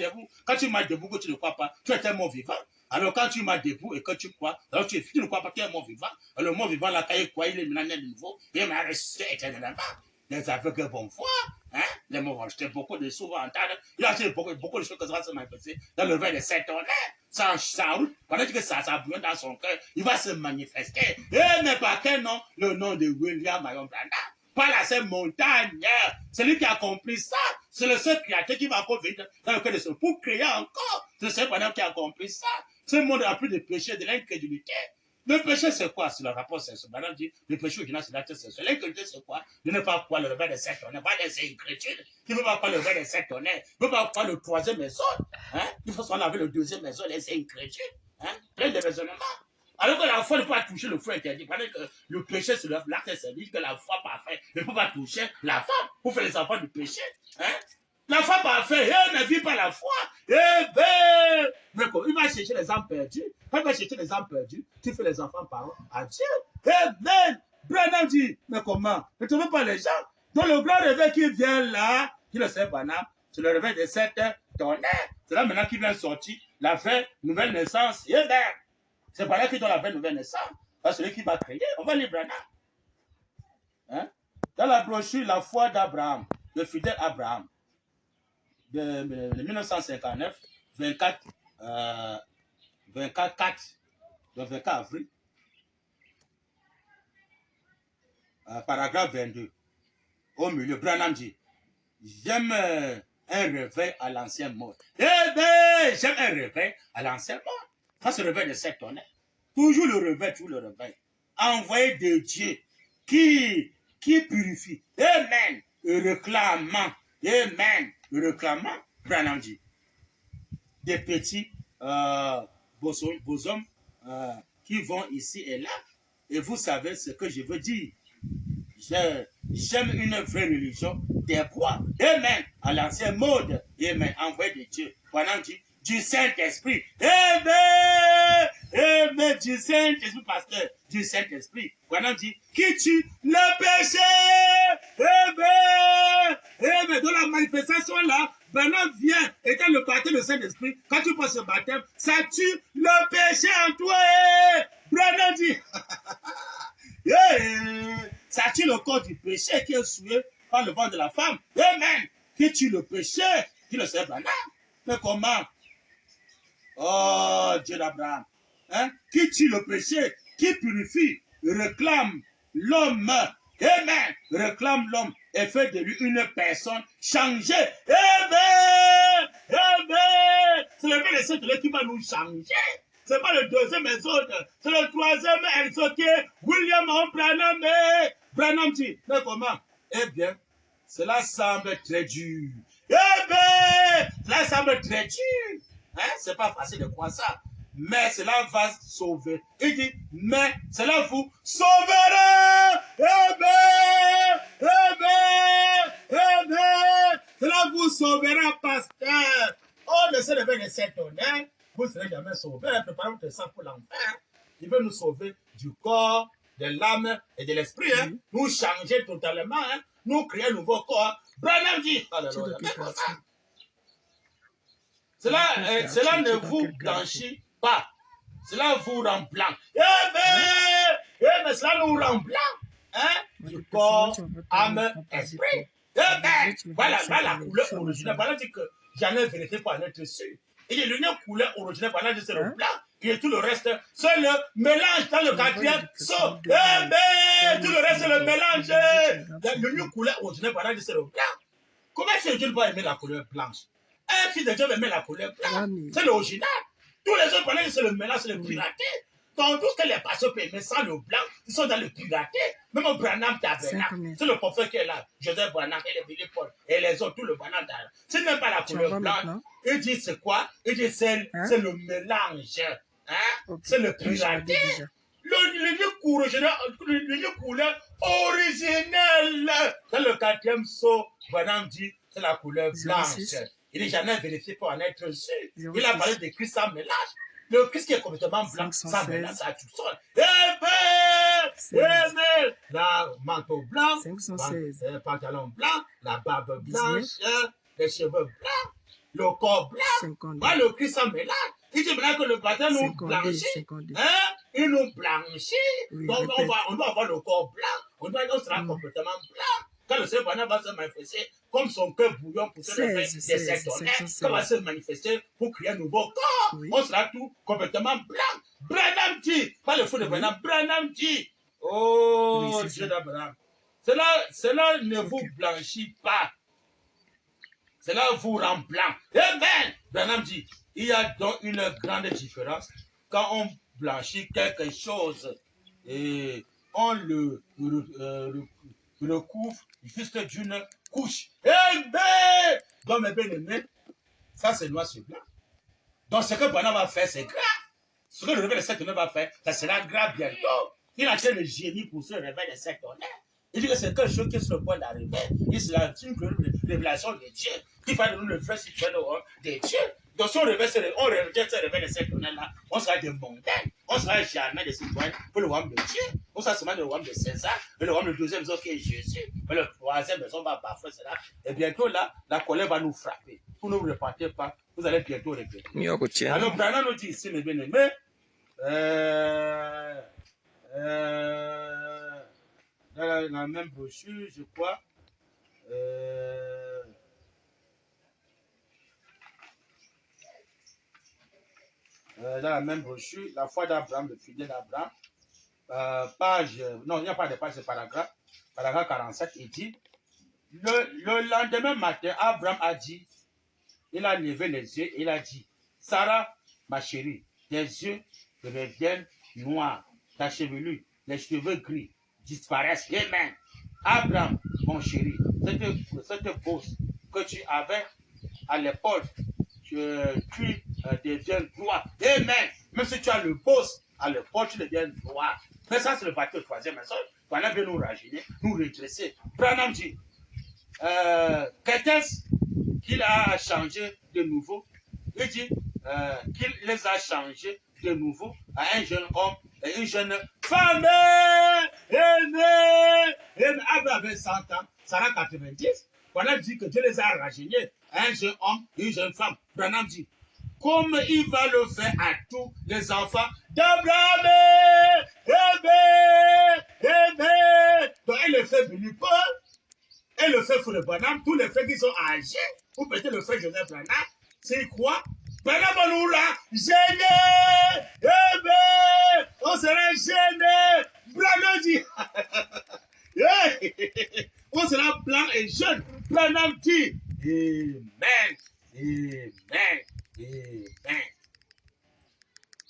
tu marches debout, que tu ne crois pas, tu es un mort vivant. Alors quand tu marches debout et que tu crois, alors tu ne crois pas, tu es un mort vivant. Alors, le mort vivant, là, quand il croit, il est maintenant de nouveau, il va rester éternellement. Les aveugles vont voir, hein? Les morts vont jeter beaucoup de sous, vont entendre. Il a acheté beaucoup de choses que ça va se manifester dans le verre de cet honneur. Ça en route, pendant que ça bouillonne dans son cœur, il va se manifester. Et mais par quel nom? Le nom de William Marion Branham. Pas la seule montagne. C'est lui qui a accompli ça. C'est le seul créateur qui va encore venir dans le cœur de ce pour créer encore. C'est le seul Branham qui a accompli ça. Ce monde a plus de péché, de l'incrédulité. Le péché, c'est quoi? C'est le rapport sexuel. Madame dit, le péché original, c'est l'acte sexuel. L'incrédulité, c'est quoi? De ne pas croire le réveil de cet honneur. Pas des incrédules. Il ne veut pas croire le réveil de cet honneur. Il ne veut pas croire le troisième maison. Hein? Il faut qu'on avait le deuxième maison, les incrédules. Hein? Plein de raisonnements. Alors que la foi ne peut pas toucher le feu interdit. Parce que le péché, c'est l'acte sexuel. Que la foi parfaite ne peut pas toucher la femme pour faire les enfants du péché. Hein? La foi parfaite, ne vit pas la foi. Eh ben, mais il va chercher les âmes perdues. Quand il va chercher les âmes perdues, tu fais les enfants par à Dieu. Eh ben, Branham dit, mais comment? Ne trouvez pas les gens. Donc le grand réveil qui vient là, qui le sait, Branham, c'est le réveil de cette tonnerre. C'est là maintenant qu'il vient sortir la vraie nouvelle naissance. Eh ben, c'est par là qu'il donne la vraie nouvelle naissance. C'est celui qui va créer. On va lire Branham. Hein? Dans la brochure, la foi d'Abraham, le fidèle Abraham, de 1959, 24 avril, paragraphe 22, au milieu, Branham dit, j'aime un réveil à l'ancien mode. Eh bien, j'aime un réveil à l'ancien mode. Ça, c'est le réveil de cette tonnerre. Toujours le réveil, toujours le réveil. Envoyé de Dieu qui purifie. Amen. Réclamant. Amen. Réclamant. Branham dit. Des petits bosommes qui vont ici et là. Et vous savez ce que je veux dire. J'aime une vraie religion des rois. Amen. À l'ancien mode. Amen. Envoyé de Dieu. Branham dit. Du Saint-Esprit. Amen. Amen. Du Saint-Esprit, pasteur. Du Saint-Esprit. Branham dit, qui tue le péché. Amen. Amen. Dans la manifestation là, Branham vient, étant le baptême du Saint-Esprit, quand tu passes ce baptême, ça tue le péché en toi. Branham dit, ça tue le corps du péché qui est souillé par le vent de la femme. Amen. Qui tue le péché. Dit le Seigneur Branham. Mais comment? Oh, Dieu d'Abraham. Hein? Qui tue le péché, qui purifie, réclame l'homme. Amen. Réclame l'homme et fait de lui une personne changée. Amen. Amen. C'est le verset qui va nous changer. Ce n'est pas le deuxième exode, c'est le troisième exode qui est William Branham. Branham dit, mais comment? Eh bien, cela semble très dur. Eh bien, cela semble très dur. Hein? C'est pas facile de croire ça. Mais cela va sauver. Il dit, mais cela vous sauvera. Amen. Amen. Amen. Cela vous sauvera, pasteur. Oh, le Seigneur veut cette honneur. Vous ne serez jamais sauvés. Préparez votre sang pour l'enfer. Il veut nous sauver du corps, de l'âme et de l'esprit. Hein? Nous changer totalement. Hein? Nous créer un nouveau corps. Branham dit, alléluia. Cela ne vous blanchit pas. Cela vous rend blanc. Mais cela nous rend blanc. Hein? Du corps, âme, esprit. Voilà la couleur originale. Voilà dit que j'en ai vérifié pour en être sûr. Il y a l'union couleur originale, voilà c'est le blanc. Et tout le reste, c'est le mélange dans le quatrième saut. Tout le reste, c'est le mélange. L'union couleur originale, voilà c'est le blanc. Comment est-ce que Dieu va aimer la couleur blanche? Un fils de Dieu va aimer la couleur blanche. C'est l'original. Tous les autres, c'est le mélange, c'est le piraté. Donc, tout ce que les pasteurs peuvent aimer sans le blanc, ils sont dans le piraté. Même au Branham Tabernacle, c'est le prophète qui est là. Joseph Branham et les Billy Paul et les autres, tout le Branham Tabernacle. C'est même pas la couleur blanche. Il dit c'est quoi? Il dit c'est le mélange. Hein? C'est le piraté. Le couleur originelle. Dans le quatrième saut, Branham dit c'est la couleur blanche. Il n'est jamais vérifié pour en être sûr. Il a parlé de Christ sans mélange. Le Christ qui est complètement blanc, sans mélange, ça tout seul. La manteau blanc, pantalon blanc, la barbe blanche, les cheveux blancs, le corps blanc. Voilà le Christ sans mélange. Il dit maintenant que le baptême nous blanchit. Il nous blanchit. Donc on doit avoir le corps blanc. On sera complètement blanc. Quand le Seigneur va se manifester comme son cœur bouillon pour se lever des sept tonnerres, quand va se manifester pour créer un nouveau corps, on sera tout complètement blanc. Branham dit, pas le feu de Branham, Branham dit, oh Dieu d'Abraham, cela ne vous blanchit pas, cela vous rend blanc. Amen. Branham dit, il y a donc une grande différence quand on blanchit quelque chose et on le recouvre juste d'une couche. Donc mes bien-aimés, ça c'est noir sur blanc. Donc ce que Branham va faire, c'est grave. Ce que le réveil de cette tonnerre va faire, ça sera grave bientôt. Il a fait le génie pour ce réveil de cette tonnerre. Il dit que c'est quelque chose qui est sur le point d'arriver. Et c'est une révélation de Dieu qui va nous le vrai citoyen de Dieu. Donc si on rejette ce réveil de cette tonnerre-là, on sera des montaines. On sera jamais des citoyens pour le royaume de Dieu. On sera seulement le royaume de César, mais le royaume de deuxième maison qui est Jésus. Mais le troisième maison va bafouer cela. Et bientôt là, la colère va nous frapper. Vous ne vous repartez pas, vous allez bientôt regretter. Alors Branham nous dit ici, mes bien-aimés, dans la même brochure, je crois, dans la même brochure, la foi d'Abraham, le fidèle d'Abraham, page, non, il n'y a pas de page, c'est paragraphe 47, il dit, le lendemain matin, Abraham a dit, il a levé les yeux et il a dit, Sarah, ma chérie, tes yeux deviennent noirs, ta chevelure, les cheveux gris disparaissent. Amen. Abraham, mon chéri, cette bosse que tu avais à l'épaule, tu deviens noir. Amen. Même si tu as le boss à l'épaule, tu deviens noir. Mais ça, c'est le parti au troisième message. Voilà, bien nous rajeunir, nous redresser. Branham dit, qu'est-ce qu'il a changé de nouveau? Il dit qu'il les a changés de nouveau à un jeune homme et une jeune femme. Amen. Abraham avait 100 ans, Sarah 90. Branham dit que Dieu les a rajeunis à un jeune homme et une jeune femme. Branham dit, comme il va le faire à tous les enfants d'Abraham. Amen. Donc, il le fait béni Paul. Et le fait pour le Branham, tous les frères qui sont âgés, ou peut-être le frère Joseph Branham, c'est quoi? Branham nous l'a gêné! Amen! On sera gêné! Branham dit! On sera blanc et jeune! Branham dit! Amen! Amen! Amen!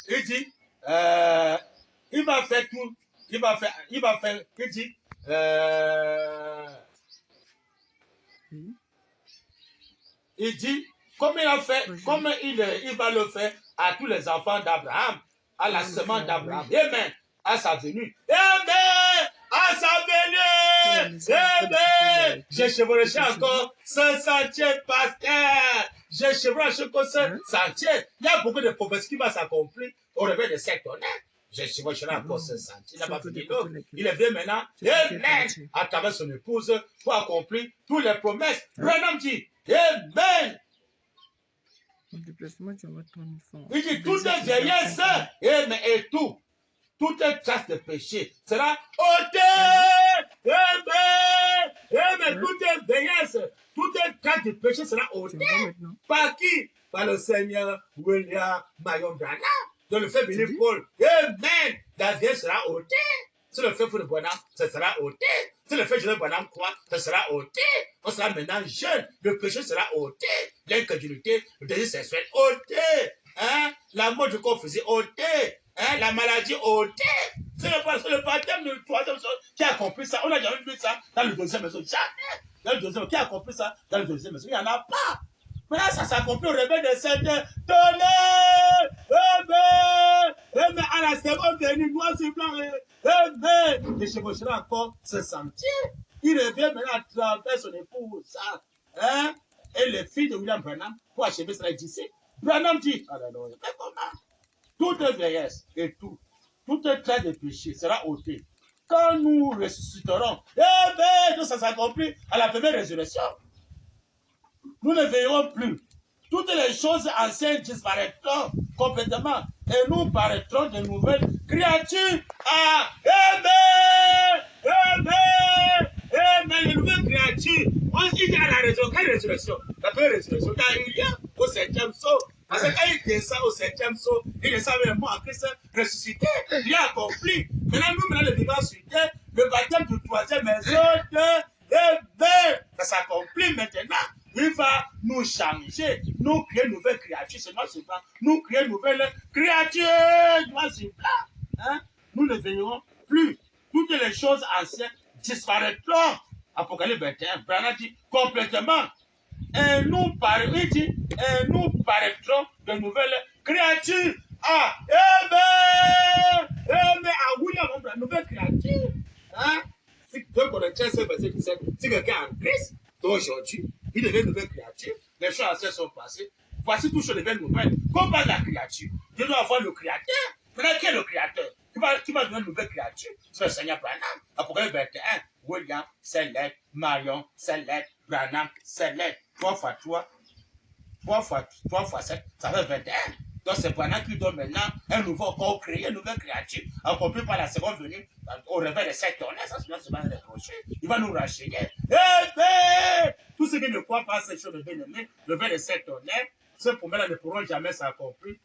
Il dit, il va faire tout, il dit, il dit, comme il a fait, comme il va le faire à tous les enfants d'Abraham, à la semence d'Abraham. Amen. À sa venue. Amen. À sa venue. Amen. J'ai chevauché encore ce sentier, pasteur. J'ai chevauché encore ce sentier. Il y a beaucoup de prophéties qui vont s'accomplir au réveil de cette tonnerre. J'ai chevauché encore ce sentier. Il n'a pas fini l'autre. Il est venu maintenant. Amen. À travers son épouse pour accomplir toutes les promesses. Branham dit, Amen. Il dit, toute vieillesse et toute trace de péché sera ôtée. Amen. Toute vieillesse, toute trace de péché sera ôtée. Par qui? Par le Seigneur William Marion Branham. De le fait bénir Paul. Amen. La vieillesse sera ôtée. Si le fait pour le Branham, ce sera ôté. Si le fait Joseph Branham croit, ce sera ôté. On sera maintenant jeune. Le péché sera ôté. L'incrédulité, le désir sexuel, ôté. Hein? La mort du corps physique, ôté. Hein? La maladie, ôté. C'est le baptême du troisième maison qui a compris ça. On n'a jamais vu ça dans le deuxième maison. Jamais. Dans le deuxième, qui a compris ça dans le deuxième maison? Il n'y en a pas. Maintenant, ça s'accomplit au réveil de cette tonnerre. Amen. Amen. À la seconde venue, noir sur blanc. Amen. Les chevauchera encore ce sentier. Il revient maintenant à travers son épouse. Hein? Et les filles de William Branham pour achever cela d'ici. Branham dit, alléluia. Mais comment? Toute vieillesse et toute traite de péché sera ôtée. Quand nous ressusciterons, amen, tout ça s'accomplit à la première résurrection. Nous ne verrons plus. Toutes les choses anciennes disparaîtront complètement et nous paraîtrons de nouvelles créatures. Amen! Amen! Amen! Les nouvelles créatures. On dit à la résurrection. Quelle résurrection? La première résurrection. Quand il y a au 7e saut. Parce que quand il descend au 7e saut, il descend avec le mot en Christ ressuscité. Il a accompli. Maintenant, le vivant sur terre, le baptême du troisième maison de Amen. Ça s'accomplit maintenant. Il va nous changer, nous créer une nouvelle créature, c'est noir sur blanc. Nous créer une nouvelle créature, noir sur blanc. Hein? Nous ne verrons plus. Toutes les choses anciennes disparaîtront. Apocalypse 21, Branham dit complètement. Et nous paraîtrons de nouvelles créatures. Amen! Amen! William, de nouvelles créatures. Hein? Si 2 Corinthiens 5, verset 17, si quelqu'un est en Christ, aujourd'hui, il devient une nouvelle créature. Les choses anciennes sont passées. Voici tout ce devient nouvelle. Comme par la créature, Dieu doit avoir le créateur. Maintenant, qui est le créateur? Qui va devenir une nouvelle créature? C'est le Seigneur Branham. Apocalypse 21. William, c'est lettre. Marion, c'est lettre. Branham, c'est lettre. 3 fois 3. 3 fois 7, ça fait 21. Donc c'est Branham qui donne maintenant un nouveau corps créé, une nouvelle créature, accomplie par la seconde venue au réveil de cette tonnerre. Ça, c'est va reprocher. Il va nous racheter. Tous ceux qui ne croient pas à ces choses de bien-aimés, le réveil de cette tonnerre, ceux pour là ne pourront jamais s'accomplir.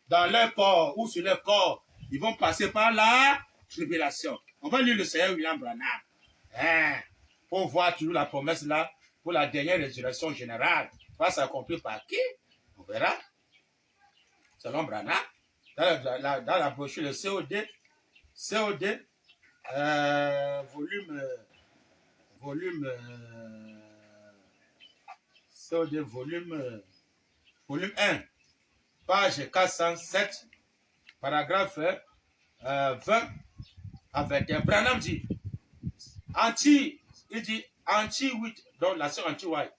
Dans leur corps ou sur leur corps, ils vont passer par la tribulation. On va lire le Seigneur William Branham. Pour voir toujours la promesse là, pour la dernière résurrection générale. va s'accomplir par qui? On verra. Selon Branham, dans la brochure de COD, volume COD, volume 1, page 407, paragraphe 20 à 21. Branham dit, il dit anti-8, donc la sœur anti-white.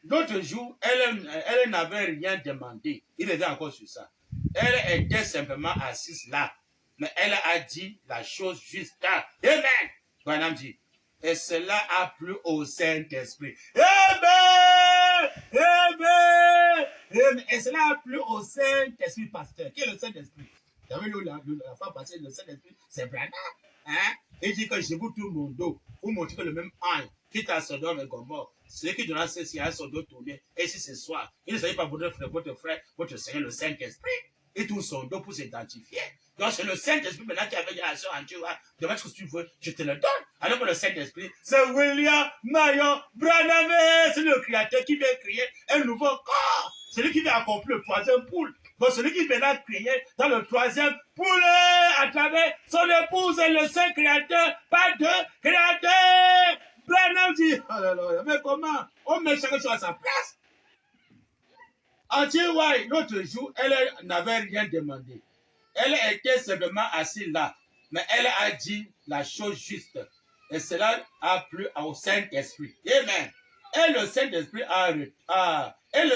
L'autre jour, elle n'avait rien demandé. Il était encore sur ça. Elle était simplement assise là. Mais elle a dit la chose juste là. Amen. Branham dit, et cela a plu au Saint-Esprit. Amen. Amen. Amen. Et cela a plu au Saint-Esprit, pasteur. Qui est le Saint-Esprit? Vous avez lu la fois passée, le Saint-Esprit, c'est Branham. Hein? Il dit que je vous tourne mon dos. Vous montrez que le même ange qui t'a Sodome et Gomorrhe, celui qui donnera ceci à son dos tourné, et si ce soir, il ne s'agit pas votre frère, votre Seigneur, le Saint-Esprit, il tourne son dos pour s'identifier. Donc c'est le Saint-Esprit maintenant qui avait dit à la sœur Antioche, demande ce que tu veux, je te le donne. Alors que le Saint-Esprit, c'est William Marion Branham, c'est le créateur qui vient créer un nouveau corps. Celui qui vient accomplir le troisième poule. Donc celui qui viendra créer dans le troisième poulet à travers son épouse et le Saint créateur, pas de créateur. Branham dit, oh là là, mais comment? On met chacun chose à sa place. Anti-White, l'autre jour, elle n'avait rien demandé. Elle était simplement assise là. Mais elle a dit la chose juste. Et cela a plu au Saint-Esprit. Amen. Et le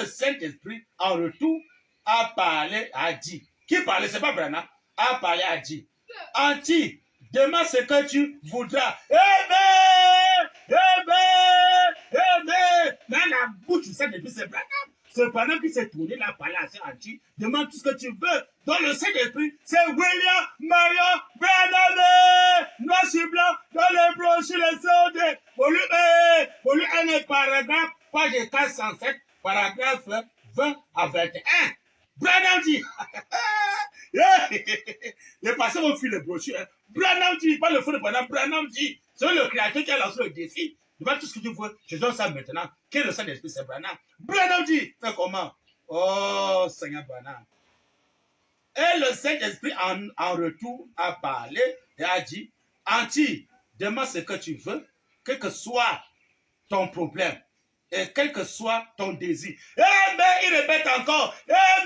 Saint-Esprit en retour a parlé, a dit. Qui parlait? C'est pas Branham. A parlé, a dit. Anti, demande ce que tu voudras. Amen. Amen. Amen. Mais la bouche du Saint-Esprit, c'est Branham. C'est Branham qui s'est tourné là, parlé à Anti. Demande tout ce que tu veux. Dans le Saint-Esprit, c'est William Marion Branham. Noir sur blanc, dans les brochures, les COD. Volume 1, paragraphe, page 407, paragraphe 20 à 21. Branham dit. Les passés vont fuir les brochures. Hein. Branham dit, pas le feu de Branham. Branham dit. C'est le créateur qui a lancé le défi. Demande tout ce que tu veux. Je donne ça maintenant. Quel est le Saint-Esprit? C'est Branham. Branham dit. Fais comment? Oh, Seigneur Branham. Et le Saint-Esprit en retour a parlé et a dit, Anti, demande ce que tu veux, quel que soit ton problème et quel que soit ton désir. Eh bien, il répète encore,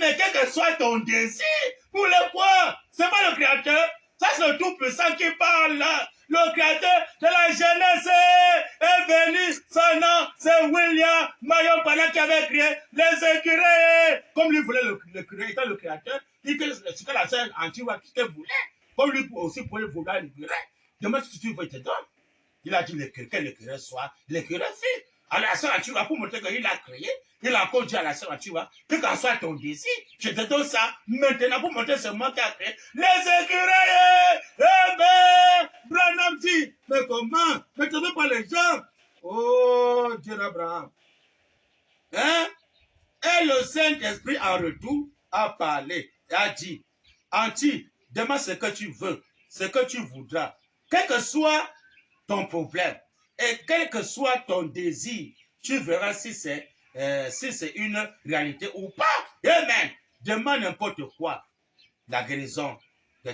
mais quel que soit ton désir, pour le quoi? C'est pas le Créateur, ça c'est le Tout-Puissant qui parle là. Le Créateur de la Genèse est venu, son nom c'est William Marion Branham qui avait créé les écureuils. Comme lui voulait le créer, étant le Créateur, il que ce que la sœur Antiwa voulait, comme lui aussi pouvait vouloir l'écureuil. Demande si tu veux, il te donne. Il a dit que l'écureuil soit l'écureuil fait. Alors la sœur Antiwa, pour montrer qu'il a créé, il a encore dit à la sœur Antiwa, que quand soit ton désir, je te donne ça maintenant pour montrer c'est moi qui a créé les écureuils. Eh ben, Branham dit, mais comment? Ne te veux pas les gens. Oh, Dieu d'Abraham. Hein? Et le Saint-Esprit en retour a parlé et a dit, Anti, demande ce que tu veux, ce que tu voudras, quel que soit ton problème et quel que soit ton désir, tu verras si c'est une réalité ou pas. Amen. Demande n'importe quoi. La guérison de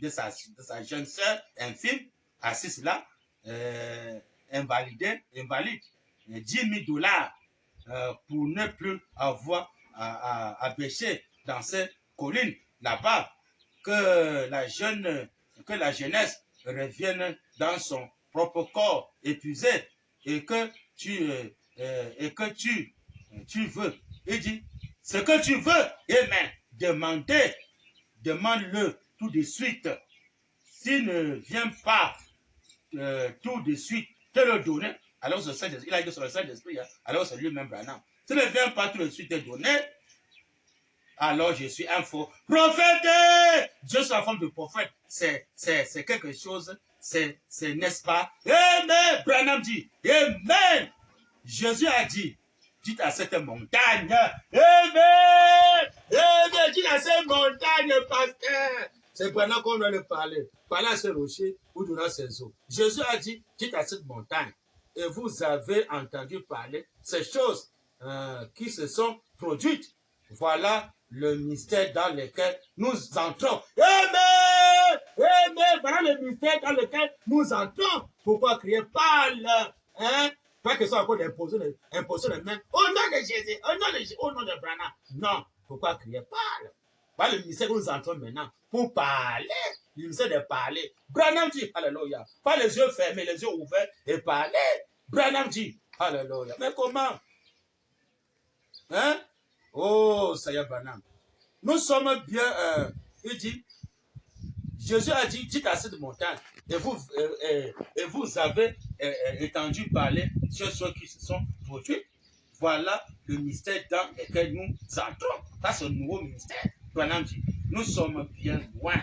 sa jeune sœur infime, assise là, invalide, 10 000 $ pour ne plus avoir à pêcher dans ces collines là-bas, que la jeunesse revienne dans son propre corps épuisé et que tu veux. Il dit, ce que tu veux, amen, demande-le tout de suite. S'il ne vient pas tout de suite te le donner, alors c'est Saint-Esprit, il a dit sur le Saint-Esprit, hein, alors c'est lui-même Branham. S'il ne vient pas tout de suite te donner, alors je suis un faux prophète. Dieu sous la forme de prophète, c'est quelque chose, c'est n'est-ce pas? Amen. Branham dit, amen. Jésus a dit, dites à cette montagne, amen. Amen. Dites à cette montagne, pasteur. C'est Branham qu'on doit le parler. Parler à ce rocher ou dans ces eaux. Jésus a dit, dites à cette montagne. Et vous avez entendu parler ces choses qui se sont produites. Voilà le mystère dans lequel nous entrons. Amen! Amen! Voilà le mystère dans lequel nous entrons. Pourquoi crier parle? Hein? Pas que ce soit encore d'imposer les mains. Au nom de Jésus, au nom de Jésus, au nom de Branham. Non. Pourquoi crier parle? Voilà le mystère que nous entrons maintenant. Pour parler. Le mystère de parler. Branham dit, alléluia. Pas les yeux fermés, les yeux ouverts et parler. Branham dit, alléluia. Mais comment? Hein? Oh, ça y est, Branham. Nous sommes bien, il dit, Jésus a dit, dites à cette montagne, et vous avez entendu parler sur ceux qui se sont produits. Voilà le mystère dans lequel nous entrons. Ça, c'est un nouveau mystère. Branham dit, nous sommes bien loin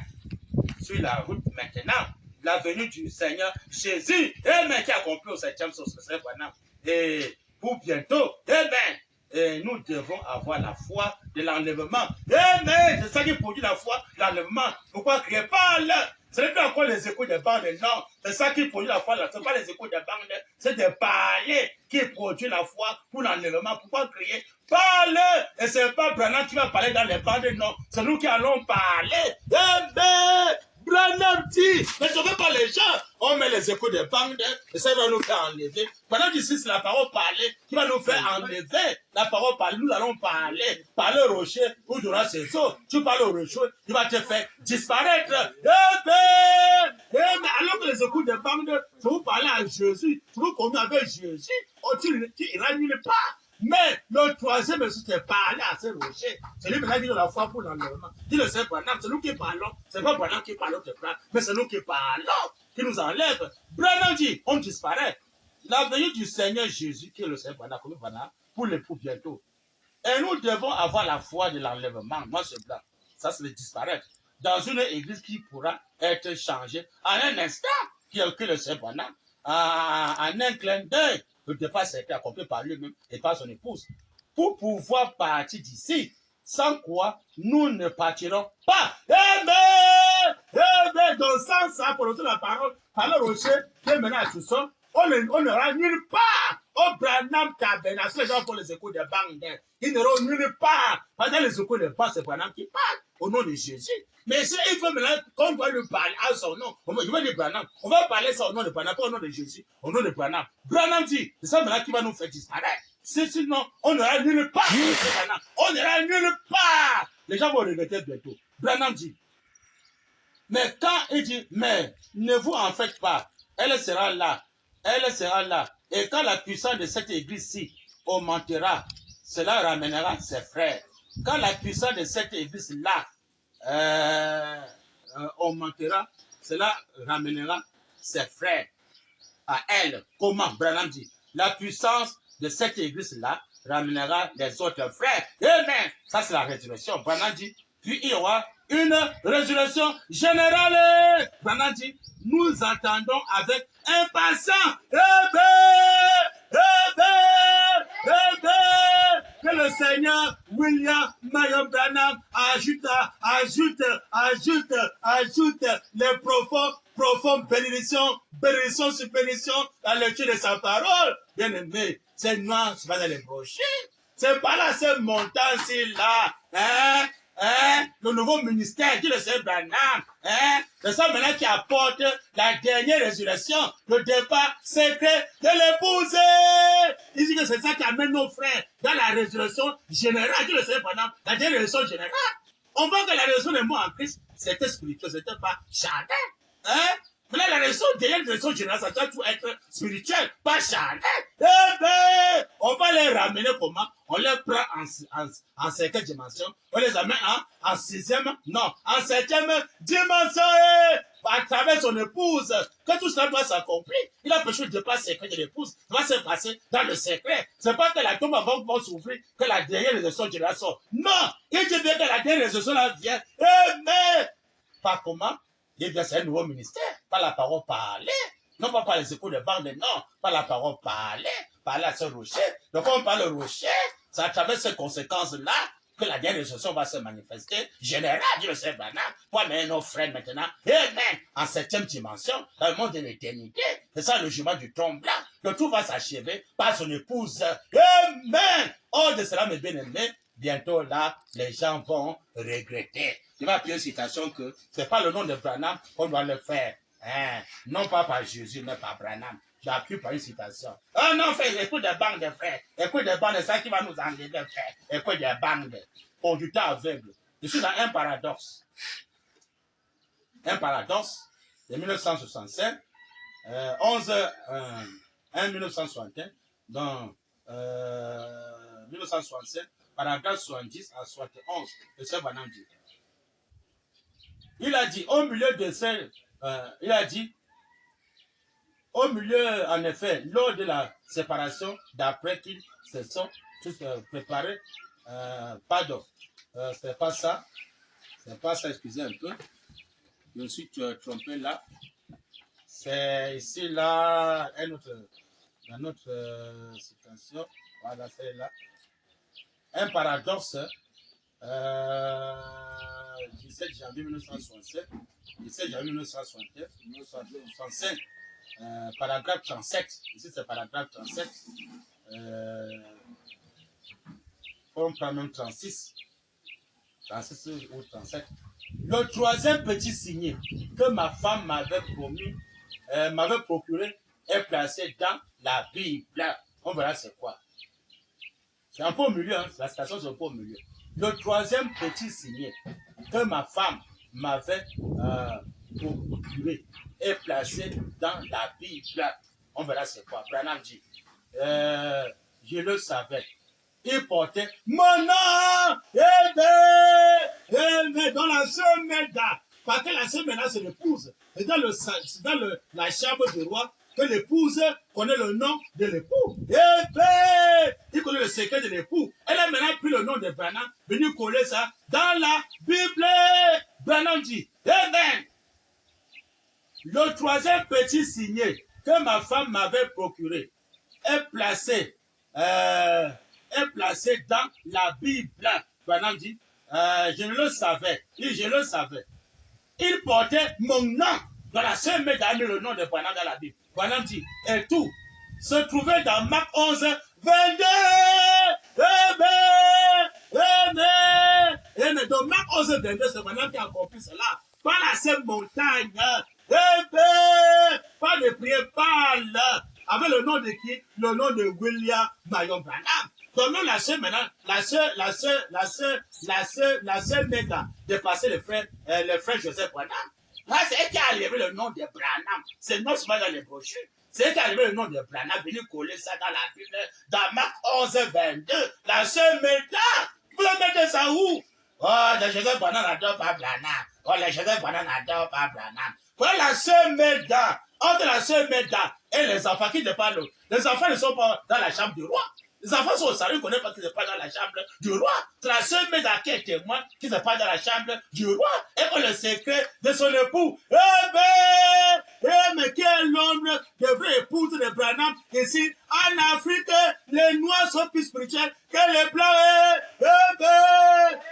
sur la route maintenant. La venue du Seigneur Jésus, amen, qui a accompli au 7e sur ce Seigneur Branham. Et pour bientôt, amen. Et nous devons avoir la foi de l'enlèvement. Amen. C'est ça qui produit la foi, l'enlèvement. Pourquoi crier parle? Ce n'est pas encore les échos des bandes, non. C'est ça qui produit la foi. Ce n'est pas les échos des bandes, c'est de parler qui produit la foi pour l'enlèvement. Pourquoi crier parle? Et ce n'est pas Branham qui va parler dans les bandes, non. C'est nous qui allons parler. Amen. Branham dit, ne trouvez pas les gens. On met les échos des bandes et ça va nous faire enlever. Branham dit, c'est la parole parlée qui va nous faire enlever. La parole parlée, nous allons parler. Parler au rocher, où tu auras ses eaux. Tu parles au rocher, il va te faire disparaître. Alors que les échos des bandes, si vous parlez à Jésus, si vous communez avec Jésus, tu iras nulle part. Mais le troisième, c'est parler à ce rocher. C'est lui qui donne la foi pour l'enlèvement. Dit le Seigneur Branham, c'est nous qui parlons. C'est pas Branham qui parle, mais c'est nous qui parlons, qui nous enlève. Branham dit, on disparaît. La venue du Seigneur Jésus, qui est le Seigneur Branham, pour l'époux bientôt. Et nous devons avoir la foi de l'enlèvement. Moi, c'est blanc. Ça, c'est le disparaître. Dans une église qui pourra être changée en un instant, qui est que le Seigneur Branham, en un clin d'œil. Le départ s'est accompli par lui-même et par son épouse. Pour pouvoir partir d'ici, sans quoi nous ne partirons pas. Amen! Amen! Dans le sens, ça, pour la parole, par le rocher, qui est maintenant à Toussaint, on n'aura nulle part. Au Branham Tabernacle, les gens font les échos des bandes. Ils n'auront nulle part. Pendant les échos des bandes, c'est Branham qui parle au nom de Jésus. Mais si il faut maintenant qu'on va lui parler à son nom, je vais dire Branham, on va parler ça au nom de Branham, pas au nom de Jésus, au nom de Branham. Branham dit, c'est ça maintenant qui va nous faire disparaître. Sinon, on n'aura nulle part. On n'aura nulle part. Les gens vont regretter bientôt. Branham dit, mais quand il dit, mais ne vous en faites pas, elle sera là. Elle sera là. Et quand la puissance de cette église-ci augmentera, cela ramènera ses frères. Quand la puissance de cette église-là augmentera, cela ramènera ses frères à elle. Comment? Branham dit, la puissance de cette église-là ramènera les autres frères. Amen. Ça, c'est la résurrection. Branham dit, puis il y aura une résurrection générale. Branham dit, nous entendons avec impatience. Que le Seigneur William Marion Branham ajoute les profondes bénédictions sur bénédictions dans la lecture de sa parole. Bien aimé, c'est noir, c'est pas dans les brochures. C'est pas là, c'est montant-ci là. Le nouveau ministère, qui le Seigneur Branham, c'est ça maintenant qui apporte la dernière résurrection, le départ secret de l'épouse. Il dit que c'est ça qui amène nos frères dans la résurrection générale, qui le Seigneur Branham, la dernière résurrection générale. On voit que la résurrection des morts en Christ, c'était spirituel, c'était pas charnel. Mais là, la résurrection, derrière la résurrection générale, ça doit tout être spirituel, pas charnel. On va les ramener comment? On les prend en cinquième dimension. On les amène en sixième, non, en septième dimension. À travers son épouse, que tout cela doit s'accomplir. Il a péché de pas secret de l'épouse. Ça va se passer dans le secret. C'est pas que la tombe va s'ouvrir, que la dernière résurrection générale sort. Non! Il dit bien que la dernière résurrection là vient. Mais, pas comment? Il vient, c'est un nouveau ministère. Pas la parole parlée. Non pas par les échos de bande, non. Pas la parole parlée. Parler à ce rocher. Donc, quand on parle au rocher, c'est à travers ces conséquences-là que la dernière résurrection va se manifester. Général, dit le Seigneur Branham, pour amener nos frères maintenant, amen, en septième dimension, dans le monde de l'éternité. C'est ça le jugement du trône blanc. Le tout va s'achever par son épouse. Amen. Oh, de cela, mes bien-aimés, bientôt là, les gens vont regretter. Il va appuyer une citation que ce n'est pas le nom de Branham qu'on doit le faire. Hein? Non pas par Jésus, mais par Branham. J'appuie par une citation. Oh non, frère, écoute des bandes de frères. Écoute des bandes de ça qui va nous enlever, frère. Écoute des bandes. Conducteur aveugle. Je suis dans un paradoxe. Un paradoxe de 1965, 1961, dans 1965, paragraphe 70 à 71 de ce Branham dit. Il a dit, au milieu de ces, il a dit, au milieu, en effet, lors de la séparation, d'après qu'ils se sont tous préparés, pardon, c'est pas ça, excusez un peu, je me suis trompé là, c'est ici, là, une autre citation, voilà, c'est là, un paradoxe, 17 janvier 1967, 17 janvier 1967, 1965, paragraphe 37, ici c'est paragraphe 37, on prend même 36 ou 37. Le troisième petit signet que ma femme m'avait promis, m'avait procuré, est placé dans la Bible. On verra c'est quoi. C'est un peu au milieu, hein? La citation c'est un peu au milieu. Le troisième petit signet que ma femme m'avait procuré est placé dans la Bible. On verra c'est quoi. Branham dit, je le savais. Il portait mon nom, dans la semaine, parce que la semaine, c'est l'épouse. C'est dans la chambre du roi que l'épouse connaît le nom de l'époux. Il connaît le secret de l'époux. Elle a maintenant pris le nom de Branham, venu coller ça dans la Bible. Branham dit, Amen. Le troisième petit signet que ma femme m'avait procuré est placé dans la Bible. Branham dit, je le savais. Je le savais. Il portait mon nom dans la seule main d'aller le nom de Branham dans la Bible. Branham dit, et tout se trouvait dans Marc 11, 22. Amen. Donc Marc 11, 22, c'est Branham qui a compris cela. Par la seule montagne. Pas de prière, parle. Avec le nom de qui? Le nom de William Marion Branham. Comment la sœur maintenant, la sœur Mega dépasser le frère Joseph Branham. Là, c'est elle qui a enlevé le nom de Branham. C'est non seulement dans les brochures. C'est elle qui a enlevé le nom de Branham, venu coller ça dans la Bible, dans Marc 11, 22. La sœur Mega, vous le mettez ça où? Oh, le Joseph Branham n'adore pas Branham. Oh, le Joseph Branham n'adore pas Branham. Voilà la sœur Mega. Entre la sœur Mega et les enfants qui te parlent, les enfants ne sont pas dans la chambre du roi. Les enfants sont au salon, ils ne connaissent pas qu'ils ne sont pas dans la chambre du roi. C'est la seule Mega qui est témoin qu'ils ne sont pas dans la chambre du roi. Et que le secret de son époux. Mais quel homme devrait épouser de Branham ici en Afrique? Les noirs sont plus spirituels que les blancs.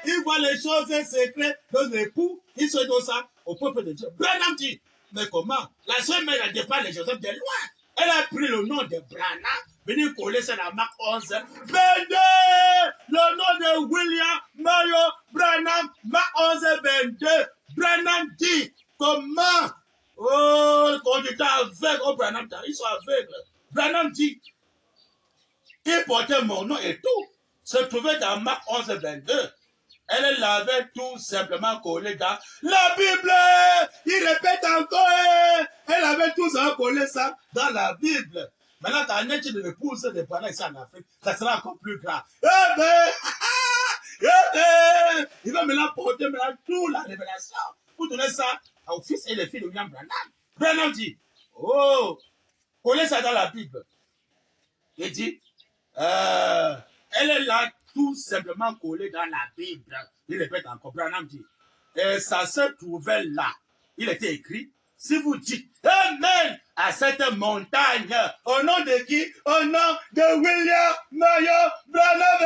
Ils voient les choses secrètes de l'époux. Ils se donnent ça au peuple de Dieu. Branham dit, mais comment? La seule Mega dépend les Joseph de loin. Elle a pris le nom de Branham, venu coller ça dans Marc 11, 22, le nom de William Mario Branham, Marc 11, 22. Branham dit, comment? Oh, le conducteur aveugle, oh Branham, ils sont aveugles. Branham dit, il portait mon nom et tout, se trouvait dans Marc 11, 22. Elle l'avait tout simplement collé dans la Bible. Il répète encore. Elle avait tout ça collé ça dans la Bible. Maintenant, quand on est de l'épouse de Branham ici en Afrique, ça sera encore plus grave. Il va maintenant porter toute la révélation pour donner ça aux fils et les filles de William Branham. Branham dit, oh, collez ça dans la Bible. Il dit, elle est là tout simplement collé dans la Bible. Il répète encore, Branham dit, et ça se trouvait là. Il était écrit, si vous dites Amen à cette montagne, au nom de qui? Au nom de William Mario Branham.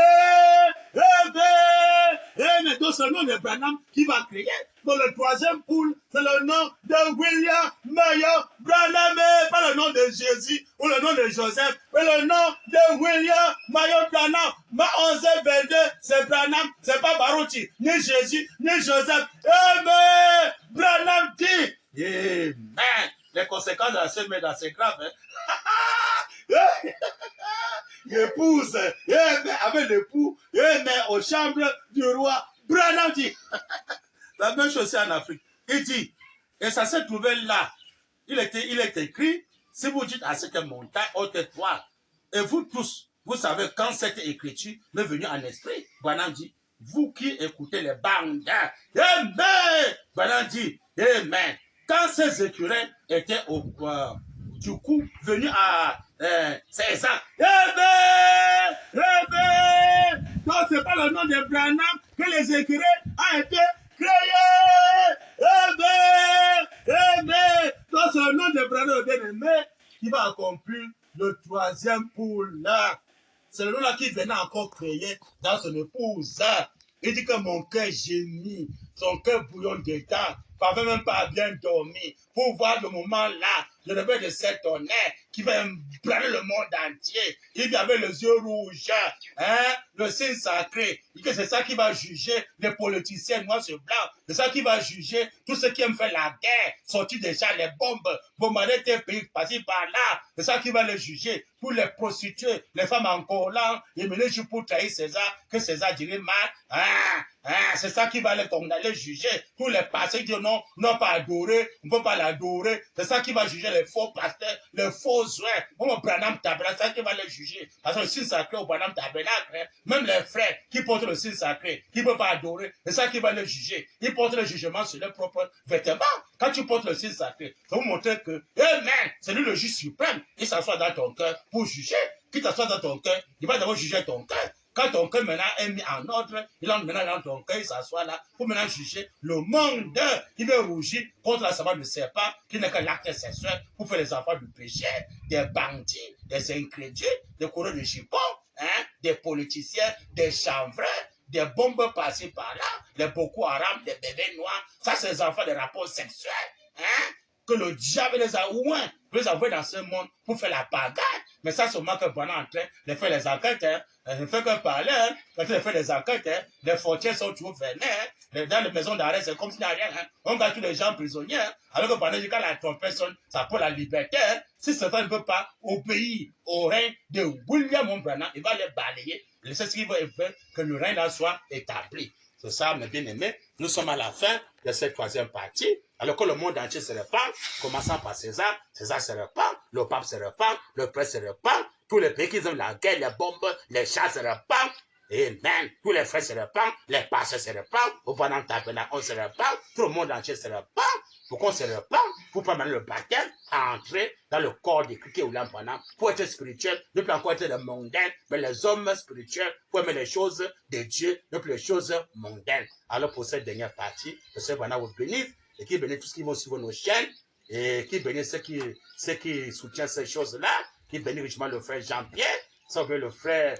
Amen. Donc Donc c'est le nom de Branham qui va créer. Donc le troisième pool, c'est le nom de William Mayo Branham, pas le nom de Jésus ou le nom de Joseph, mais le nom de William Mayo Branham. Ma 1122, c'est Branham, c'est pas Baruti, ni Jésus, ni Joseph. Amen. Branham dit, Amen. Les conséquences de la semaine, mais dans c'est grave. Hein? Épouse, avec l'époux, aux chambres du roi. Branham dit, la même chose en Afrique. Il dit, et ça s'est trouvé là. Il est écrit, si vous dites à cette montagne, ôte-toi, et vous tous, vous savez quand cette écriture m'est venue en esprit. Branham dit, vous qui écoutez les bandes, amen. Branham dit, amen. Quand ces écureuils étaient du coup venus à 16 ans, amen, amen. Donc c'est pas le nom de Branham que les écureuils ont été créés. Amen, amen. Donc c'est le nom de Branham bien-aimé qui va accomplir le troisième poule là. C'est le nom là qui venait encore créer dans son épouse. Il dit que mon cœur gémit, son cœur bouillon d'état, parvient même pas bien dormir, pour voir le moment là, le réveil de cet honneur qui va ébranler le monde entier. Il avait les yeux rouges, hein, le signe sacré. Il dit que c'est ça qui va juger les politiciens noirs sur blanc. C'est ça qui va juger tous ceux qui aiment faire la guerre, sortir déjà les bombes, bombarder tes pays, passer par là. C'est ça qui va les juger. Pour les prostituées, les femmes en collant, ils me disent pour trahir César, que César dirait mal. C'est ça qui va les condamner, les juger. Pour les pasteurs, ils disent non, non pas adorer, on ne peut pas l'adorer. C'est ça qui va juger les faux pasteurs, les faux soins. Comme au Branham Tabernacle, c'est ça qui va les juger. Parce que le signe sacré au Branham Tabernacle, même les frères qui portent le signe sacré, qui ne peuvent pas adorer, c'est ça qui va les juger. Ils portent le jugement sur leurs propres vêtements. Quand tu portes le signe sacré, ça vous montrer que, amen, c'est lui le juge suprême. Il s'assoit dans ton cœur pour juger. Qui t'assoit dans ton cœur, il va d'abord juger ton cœur. Quand ton cœur maintenant est mis en ordre, il entre maintenant dans ton cœur, il s'assoit là pour maintenant juger le monde qui veut rougir contre la savane du serpent, qui n'est que l'acte sexuel pour faire les enfants du péché, des bandits, des incrédules, des coureurs de jupons, hein, des politiciens, des chanvreurs, des bombes passées par là, les Boko Haram, des bébés noirs, ça c'est les enfants des rapports sexuels, hein, que le diable les a ouin, les a envoyés dans ce monde pour faire la pagaille. Mais ça seulement que pendant en train de faire les enquêtes, hein, ne fait que parler, hein, quand il fait les enquêtes, hein, les frontières sont toujours fermées, hein, dans les maisons d'arrêt, c'est comme s'il n'y a rien, hein, on garde tous les gens prisonniers, hein, alors que pendant quand la trompette sonne, ça pour la liberté, hein, si certains ne peut pas obéir au règne de William Branham, il va les balayer, c'est ce qui va faire que le règne là soit établi. C'est ça, mes bien-aimés. Nous sommes à la fin de cette troisième partie. Alors que le monde entier se répand, commençant par César, César se répand, le pape se répand, le prêtre se répand, tous les pays qui ont la guerre, les bombes, les chars se répandent. Amen. Tous les frères se répandent, les pasteurs se répandent, au pendant tabernacle, on se répand, tout le monde entier se répand. Pourquoi on se répand? Pour pas le baptême, à entrer dans le corps de Christ ou l'empanant, pour être spirituel, ne plus encore être le mondain, mais les hommes spirituels, pour aimer les choses de Dieu, ne plus les choses mondaines. Alors pour cette dernière partie, le Seigneur va vous bénir, et qui bénit tous ceux qui vont suivre nos chaînes, et qui bénit ceux qui soutiennent ces choses-là, qui bénit richement le frère Jean-Pierre, ça veut le frère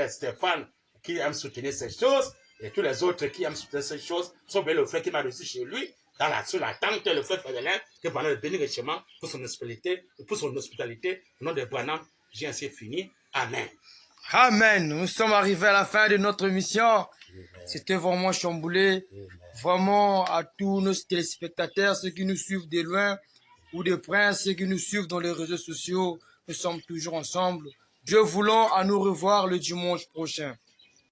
Stéphane, qui aime soutenir ces choses, et tous les autres qui aiment soutenir ces choses, ça veut le frère qui m'a reçu chez lui, dans la tente, le frère Frédélin, qui va le bénir richement pour son hospitalité, au nom de Branham, j'ai ainsi fini. Amen. Amen. Nous sommes arrivés à la fin de notre mission. C'était vraiment chamboulé. Vraiment à tous nos téléspectateurs, ceux qui nous suivent de loin ou de près, ceux qui nous suivent dans les réseaux sociaux, nous sommes toujours ensemble. Dieu voulant, à nous revoir le dimanche prochain.